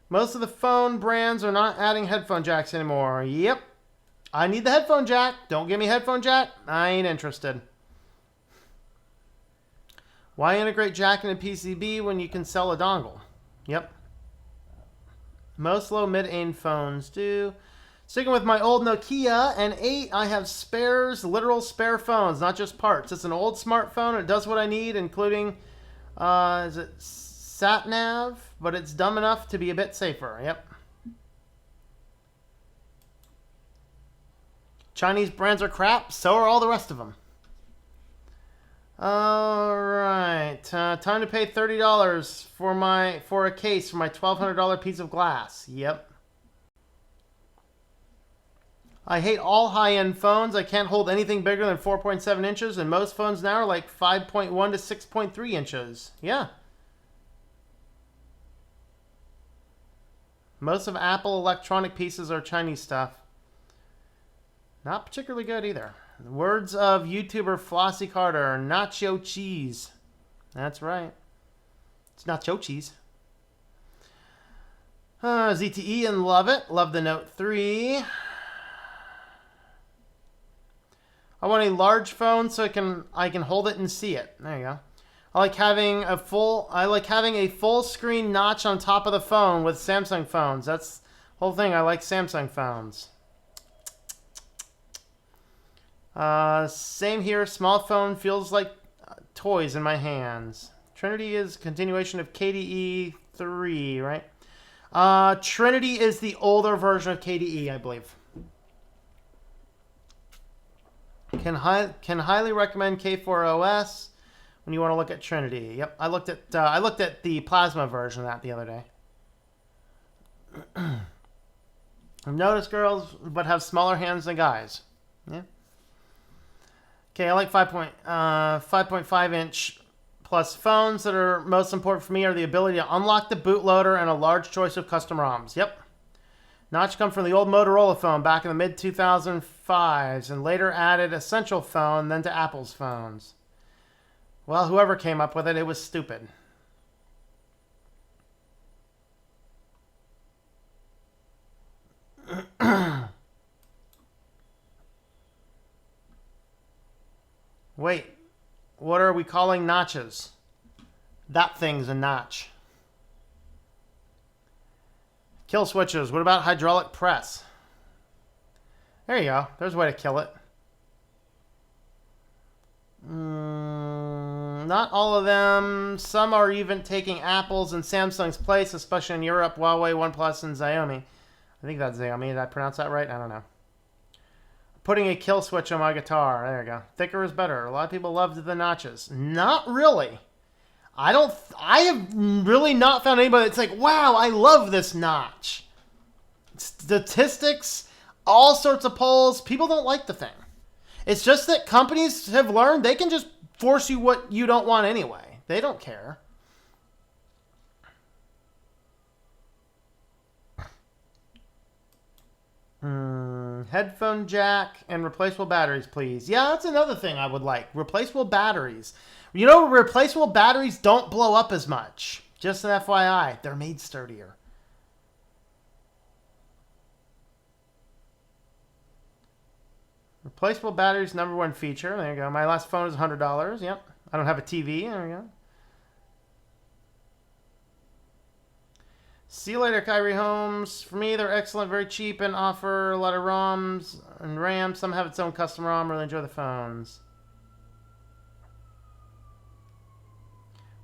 Most of the phone brands are not adding headphone jacks anymore. Yep. I need the headphone jack. Don't give me headphone jack. I ain't interested. Why integrate jack in a PCB when you can sell a dongle? Yep. Most low mid-end phones do. Sticking with my old Nokia N8, I have spares, literal spare phones, not just parts. It's an old smartphone. It does what I need, including, is it SatNav? But it's dumb enough to be a bit safer. Yep. Chinese brands are crap. So are all the rest of them. All right. Time to pay $30 for a case for my $1,200 piece of glass. Yep. I hate all high-end phones. I can't hold anything bigger than 4.7 inches, and most phones now are like 5.1 to 6.3 inches. Yeah. Most of Apple electronic pieces are Chinese stuff. Not particularly good either. The words of YouTuber Flossie Carter, nacho cheese. That's right. It's nacho cheese. ZTE and love it. Love the Note 3. I want a large phone so I can hold it and see it. There you go. I like having a full screen notch on top of the phone with Samsung phones. That's the whole thing. I like Samsung phones. Same here. Small phone feels like toys in my hands. Trinity is a continuation of KDE 3, right? Trinity is the older version of KDE, I believe. Can highly recommend K4OS when you want to look at Trinity. Yep, I looked at the Plasma version of that the other day. I've noticed girls but have smaller hands than guys. Yeah. Okay, I like 5.5 inch plus phones that are most important for me are the ability to unlock the bootloader and a large choice of custom ROMs. Yep. Notch come from the old Motorola phone back in the mid-2005s and later added Essential phone, then to Apple's phones. Well, whoever came up with it, it was stupid. Wait, what are we calling notches? That thing's a notch. Kill switches. What about hydraulic press? There you go. There's a way to kill it. Not all of them. Some are even taking Apple's and Samsung's place, especially in Europe. Huawei, OnePlus, and Xiaomi. I think that's Xiaomi. Did I pronounce that right? I don't know. Putting a kill switch on my guitar. There you go. Thicker is better. A lot of people loved the notches. Not really. I have really not found anybody that's like, wow, I love this notch. Statistics, all sorts of polls. People don't like the thing. It's just that companies have learned they can just force you what you don't want anyway. They don't care. Headphone jack and replaceable batteries, please. Yeah, that's another thing I would like. Replaceable batteries. You know, replaceable batteries don't blow up as much. Just an FYI. They're made sturdier. Replaceable batteries, #1 feature. There you go. My last phone is $100. Yep. I don't have a TV. There we go. See you later, Kyrie Holmes. For me, they're excellent, very cheap, and offer a lot of ROMs and RAM. Some have its own custom ROM. Really enjoy the phones.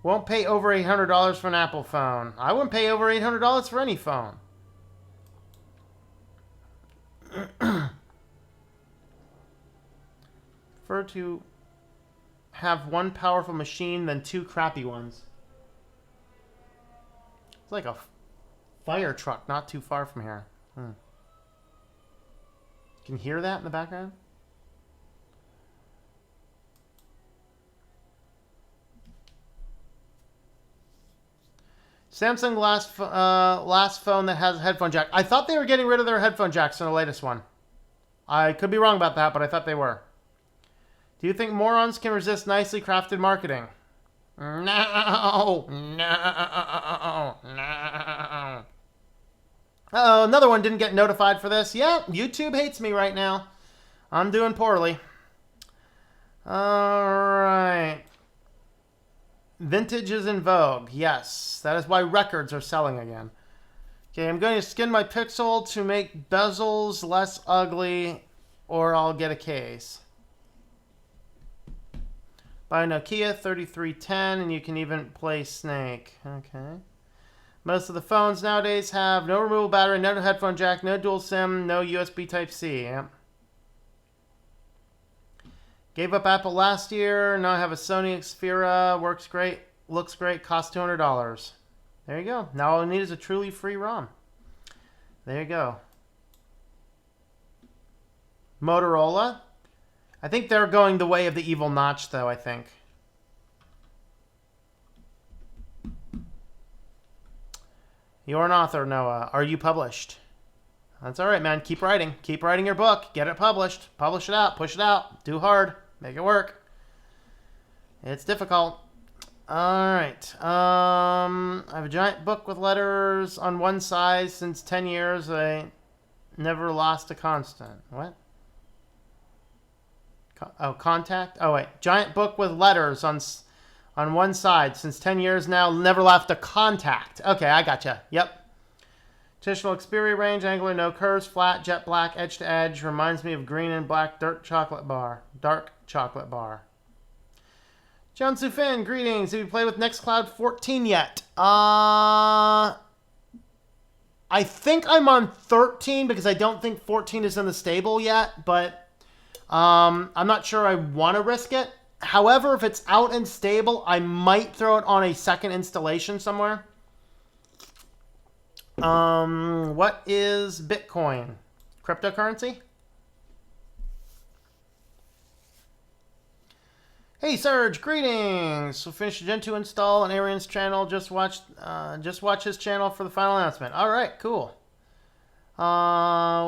Won't pay over $800 for an Apple phone. I wouldn't pay over $800 for any phone. Prefer to have one powerful machine than two crappy ones. It's like a fire truck not too far from here. Can you hear that in the background? Samsung last phone that has a headphone jack. I thought they were getting rid of their headphone jacks in the latest one. I could be wrong about that, but I thought they were. Do you think morons can resist nicely crafted marketing? No. Uh-oh, another one didn't get notified for this. Yeah, YouTube hates me right now. I'm doing poorly. Alright. Vintage is in vogue. Yes, that is why records are selling again. Okay, I'm going to skin my Pixel to make bezels less ugly, or I'll get a case. Buy a Nokia 3310, and you can even play Snake. Okay. Most of the phones nowadays have no removable battery, no headphone jack, no dual SIM, no USB Type-C. Yep. Gave up Apple last year. Now I have a Sony Xperia. Works great. Looks great. Costs $200. There you go. Now all I need is a truly free ROM. There you go. Motorola. I think they're going the way of the evil notch, though, I think. You're an author, Noah. Are you published? That's all right, man. Keep writing. Keep writing your book. Get it published. Publish it out. Push it out. Do hard. Make it work. It's difficult. All right. I have a giant book with letters on one side since 10 years. I never lost a constant. What? Contact? Oh, wait. Giant book with letters on one side since 10 years now. Never left a contact. Okay, I gotcha. Yep. Traditional Xperia range, angular, no curves, flat, jet black, edge to edge. Reminds me of green and black dark chocolate bar. John Sufin, greetings. Have you played with Nextcloud 14 yet? I think I'm on 13 because I don't think 14 is in the stable yet, but I'm not sure I want to risk it. However, if it's out and stable, I might throw it on a second installation somewhere. What is Bitcoin? Cryptocurrency? Hey Serge, greetings. We'll finish the Gen 2 install on Arian's channel. Just watch his channel for the final announcement. All right, cool.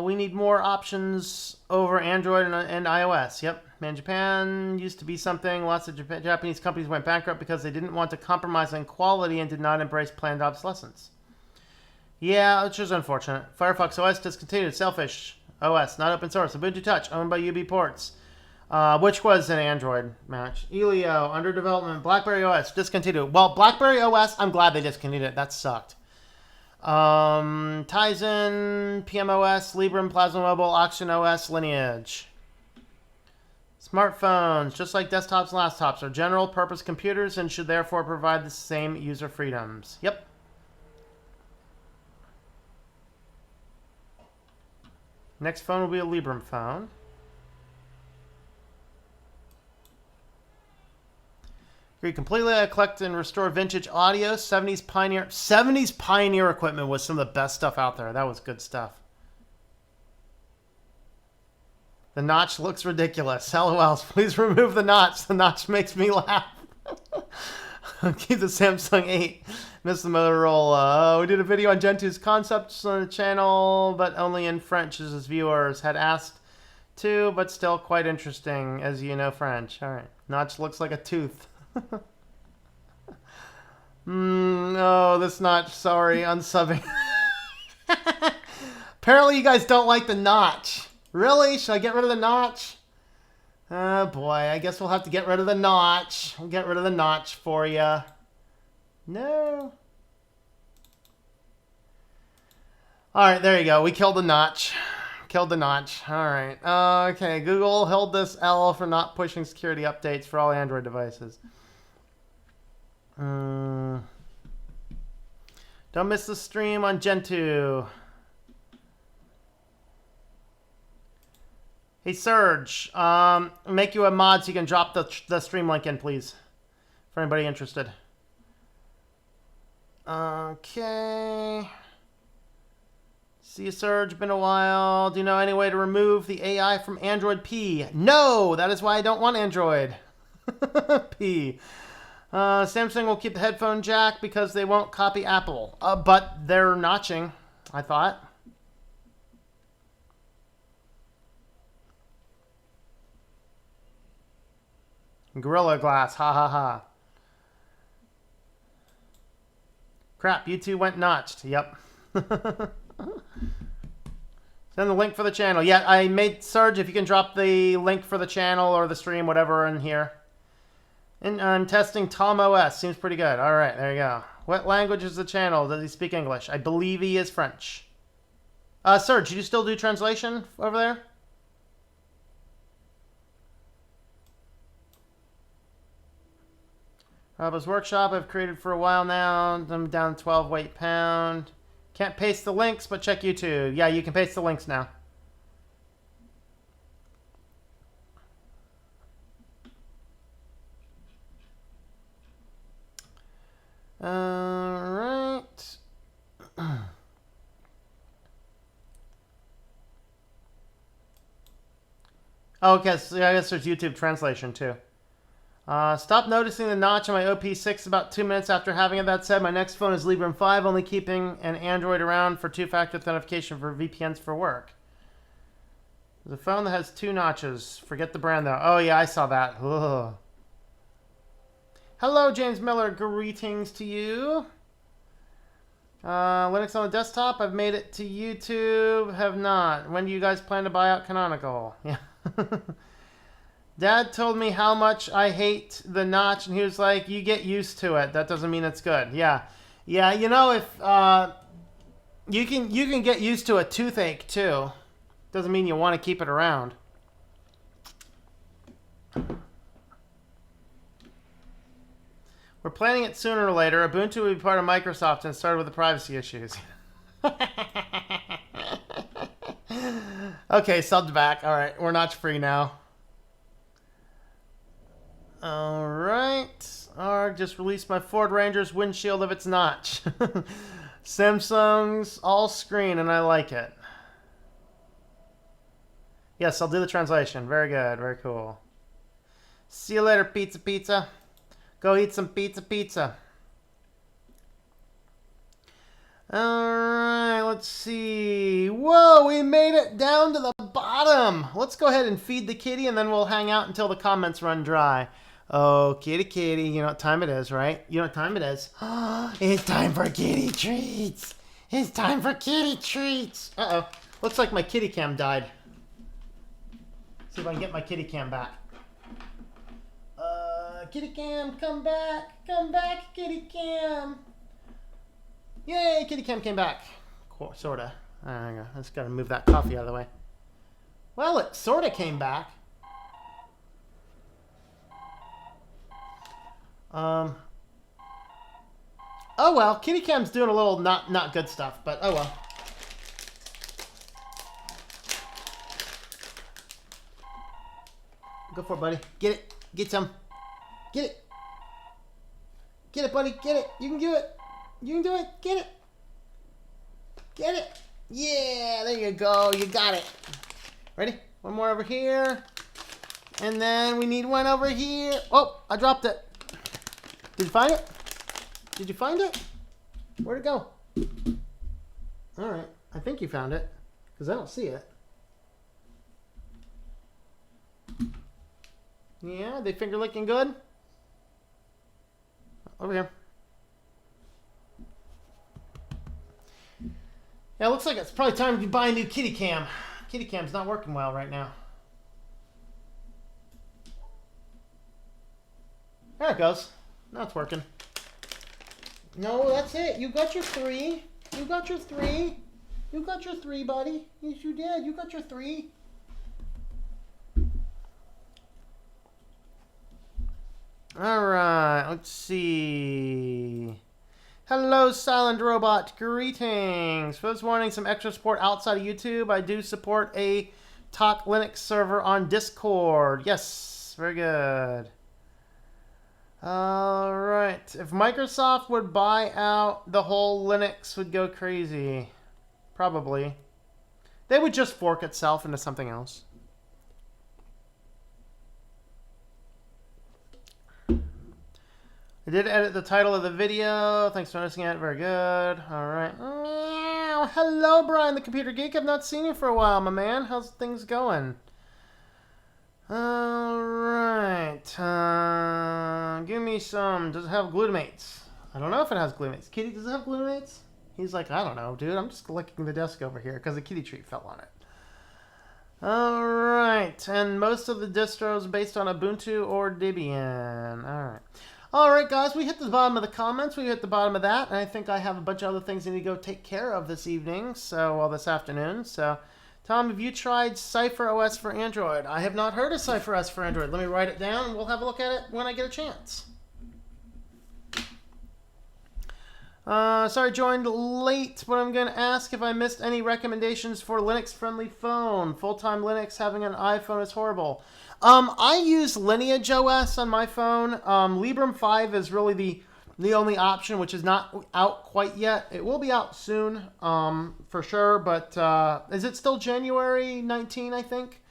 We need more options over Android and iOS. Yep. Man, Japan used to be something. Lots of Japanese companies went bankrupt because they didn't want to compromise on quality and did not embrace planned obsolescence. Yeah, which is unfortunate. Firefox OS discontinued. Selfish OS, not open source. Ubuntu Touch, owned by UB Ports, which was an Android match. Elio, under development. BlackBerry OS, discontinued. Well, BlackBerry OS, I'm glad they discontinued it. That sucked. Tizen, PMOS, Librem, Plasma Mobile, Oxygen OS, Lineage. Smartphones, just like desktops and laptops, are general purpose computers and should therefore provide the same user freedoms. Yep. Next phone will be a Librem phone. Agree completely. I collect and restore vintage audio. 70s Pioneer equipment was some of the best stuff out there. That was good stuff. The notch looks ridiculous. LOL. Please remove the notch. The notch makes me laugh. Keep the Samsung 8. Miss the Motorola. We did a video on Gen 2's concepts on the channel, but only in French as his viewers had asked to, but still quite interesting as you know French. All right. Notch looks like a tooth. Oh, this notch. Sorry, unsubbing. Apparently you guys don't like the notch. Really? Should I get rid of the notch? Oh boy, I guess we'll have to get rid of the notch. We'll get rid of the notch for you. No. Alright, there you go. We killed the notch. Killed the notch. Alright. Okay, Google held this L for not pushing security updates for all Android devices. Don't miss the stream on Gen 2. Hey Serge, make you a mod so you can drop the stream link in, please, for anybody interested. Okay. See you, Serge. Been a while. Do you know any way to remove the AI from Android P? No, that is why I don't want Android P. Samsung will keep the headphone jack because they won't copy Apple. But they're notching, I thought. Gorilla Glass, ha ha ha. Crap, you two went notched. Yep. Send the link for the channel. Yeah, I made Serge, if you can drop the link for the channel or the stream, whatever, in here. And I'm testing Tom OS. Seems pretty good. All right, there you go. What language is the channel? Does he speak English? I believe he is French. Serge, do you still do translation over there? Robo's Workshop I've created for a while now. I'm down 12 weight pound. Can't paste the links, but check YouTube. Yeah, you can paste the links now. Alright. Okay, so I guess there's YouTube translation too. Stop noticing the notch on my OP6 about 2 minutes after having it. That said, my next phone is Librem 5, only keeping an Android around for two-factor authentication for VPNs for work. There's a phone that has 2 notches. Forget the brand, though. Oh, yeah, I saw that. Ugh. Hello, James Miller. Greetings to you. Linux on the desktop. I've made it to YouTube. Have not. When do you guys plan to buy out Canonical? Yeah. Dad told me how much I hate the notch, and he was like, you get used to it. That doesn't mean it's good. Yeah. Yeah, you know, You can get used to a toothache too. Doesn't mean you want to keep it around. We're planning it sooner or later. Ubuntu will be part of Microsoft and started with the privacy issues. Okay, subbed back. All right, we're notch free now. All right. Arg just released my Ford Ranger's windshield of its notch. Samsung's all screen, and I like it. Yes, I'll do the translation. Very good. Very cool. See you later, pizza pizza. Go eat some pizza pizza. Alright, let's see. Whoa, we made it down to the bottom. Let's go ahead and feed the kitty, and then we'll hang out until the comments run dry. Oh, kitty kitty, you know what time it is, right? You know what time it is. It's time for kitty treats. It's time for kitty treats. Uh-oh. Looks like my kitty cam died. See if I can get my kitty cam back. Kitty cam, come back. Come back, kitty cam. Yay, kitty cam came back. Sorta. I just gotta move that coffee out of the way. Well, it sorta came back. Oh well, kitty cam's doing a little not good stuff, but oh well. Go for it, buddy. Get it. Get some. Get it. Get it, buddy. Get it. You can do it. You can do it. Get it. Get it. Yeah, there you go. You got it. Ready? One more over here. And then we need one over here. Oh, I dropped it. Did you find it? Did you find it? Where'd it go? All right. I think you found it because I don't see it. Yeah, they finger licking good? Over here. Yeah, it looks like it's probably time to buy a new kitty cam. Kitty cam's not working well right now. There it goes. Now it's working. No, that's it. You got your 3. You got your 3. You got your 3, buddy. Yes, you did. You got your 3. All right, let's see. Hello, Silent Robot. Greetings. For those wanting some extra support outside of YouTube, I do support a Talk Linux server on Discord. Yes, very good. All right. If Microsoft would buy out, the whole Linux would go crazy. Probably. They would just fork itself into something else. I did edit the title of the video. Thanks for noticing it. Very good. All right. Meow. Hello, Brian, the computer geek. I've not seen you for a while, my man. How's things going? All right. Give me some. Does it have glutamates? I don't know if it has glutamates. Kitty, does it have glutamates? He's like, I don't know, dude. I'm just licking the desk over here because the kitty treat fell on it. All right. And most of the distros based on Ubuntu or Debian. All right. All right, guys, we hit the bottom of the comments. We hit the bottom of that, and I think I have a bunch of other things I need to go take care of this evening, well, this afternoon. So, Tom, have you tried Cypher OS for Android? I have not heard of Cypher OS for Android. Let me write it down, and we'll have a look at it when I get a chance. Sorry, joined late, but I'm going to ask if I missed any recommendations for Linux-friendly phone. Full-time Linux, having an iPhone is horrible. I use Lineage OS on my phone. Librem 5 is really the only option, which is not out quite yet. It will be out soon, for sure, but is it still January 19, I think?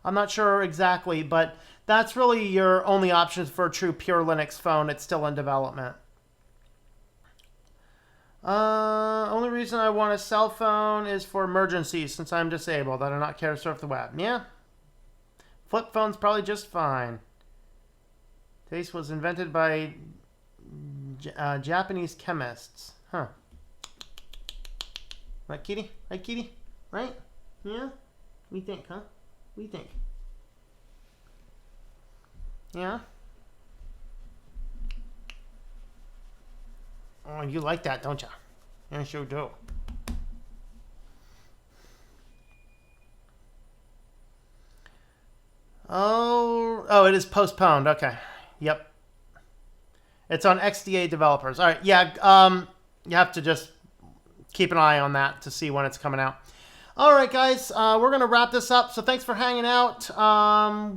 I'm not sure exactly, but that's really your only option for a true pure Linux phone. It's still in development. Only reason I want a cell phone is for emergencies, since I'm disabled. I do not care to surf the web. Yeah. Flip phone's probably just fine. Taste was invented by Japanese chemists. Huh. Right, kitty? Right, kitty? Right? Yeah? What do you think, huh? What do you think? Yeah? Oh, you like that, don't you? Yeah, I sure do. Oh, it is postponed. Okay. Yep. It's on XDA developers. All right. Yeah. You have to just keep an eye on that to see when it's coming out. All right, guys. We're going to wrap this up. So thanks for hanging out.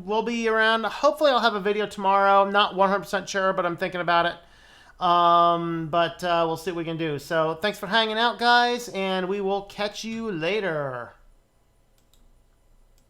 We'll be around. Hopefully I'll have a video tomorrow. I'm not 100% sure, but I'm thinking about it. But we'll see what we can do. So thanks for hanging out, guys, and we will catch you later.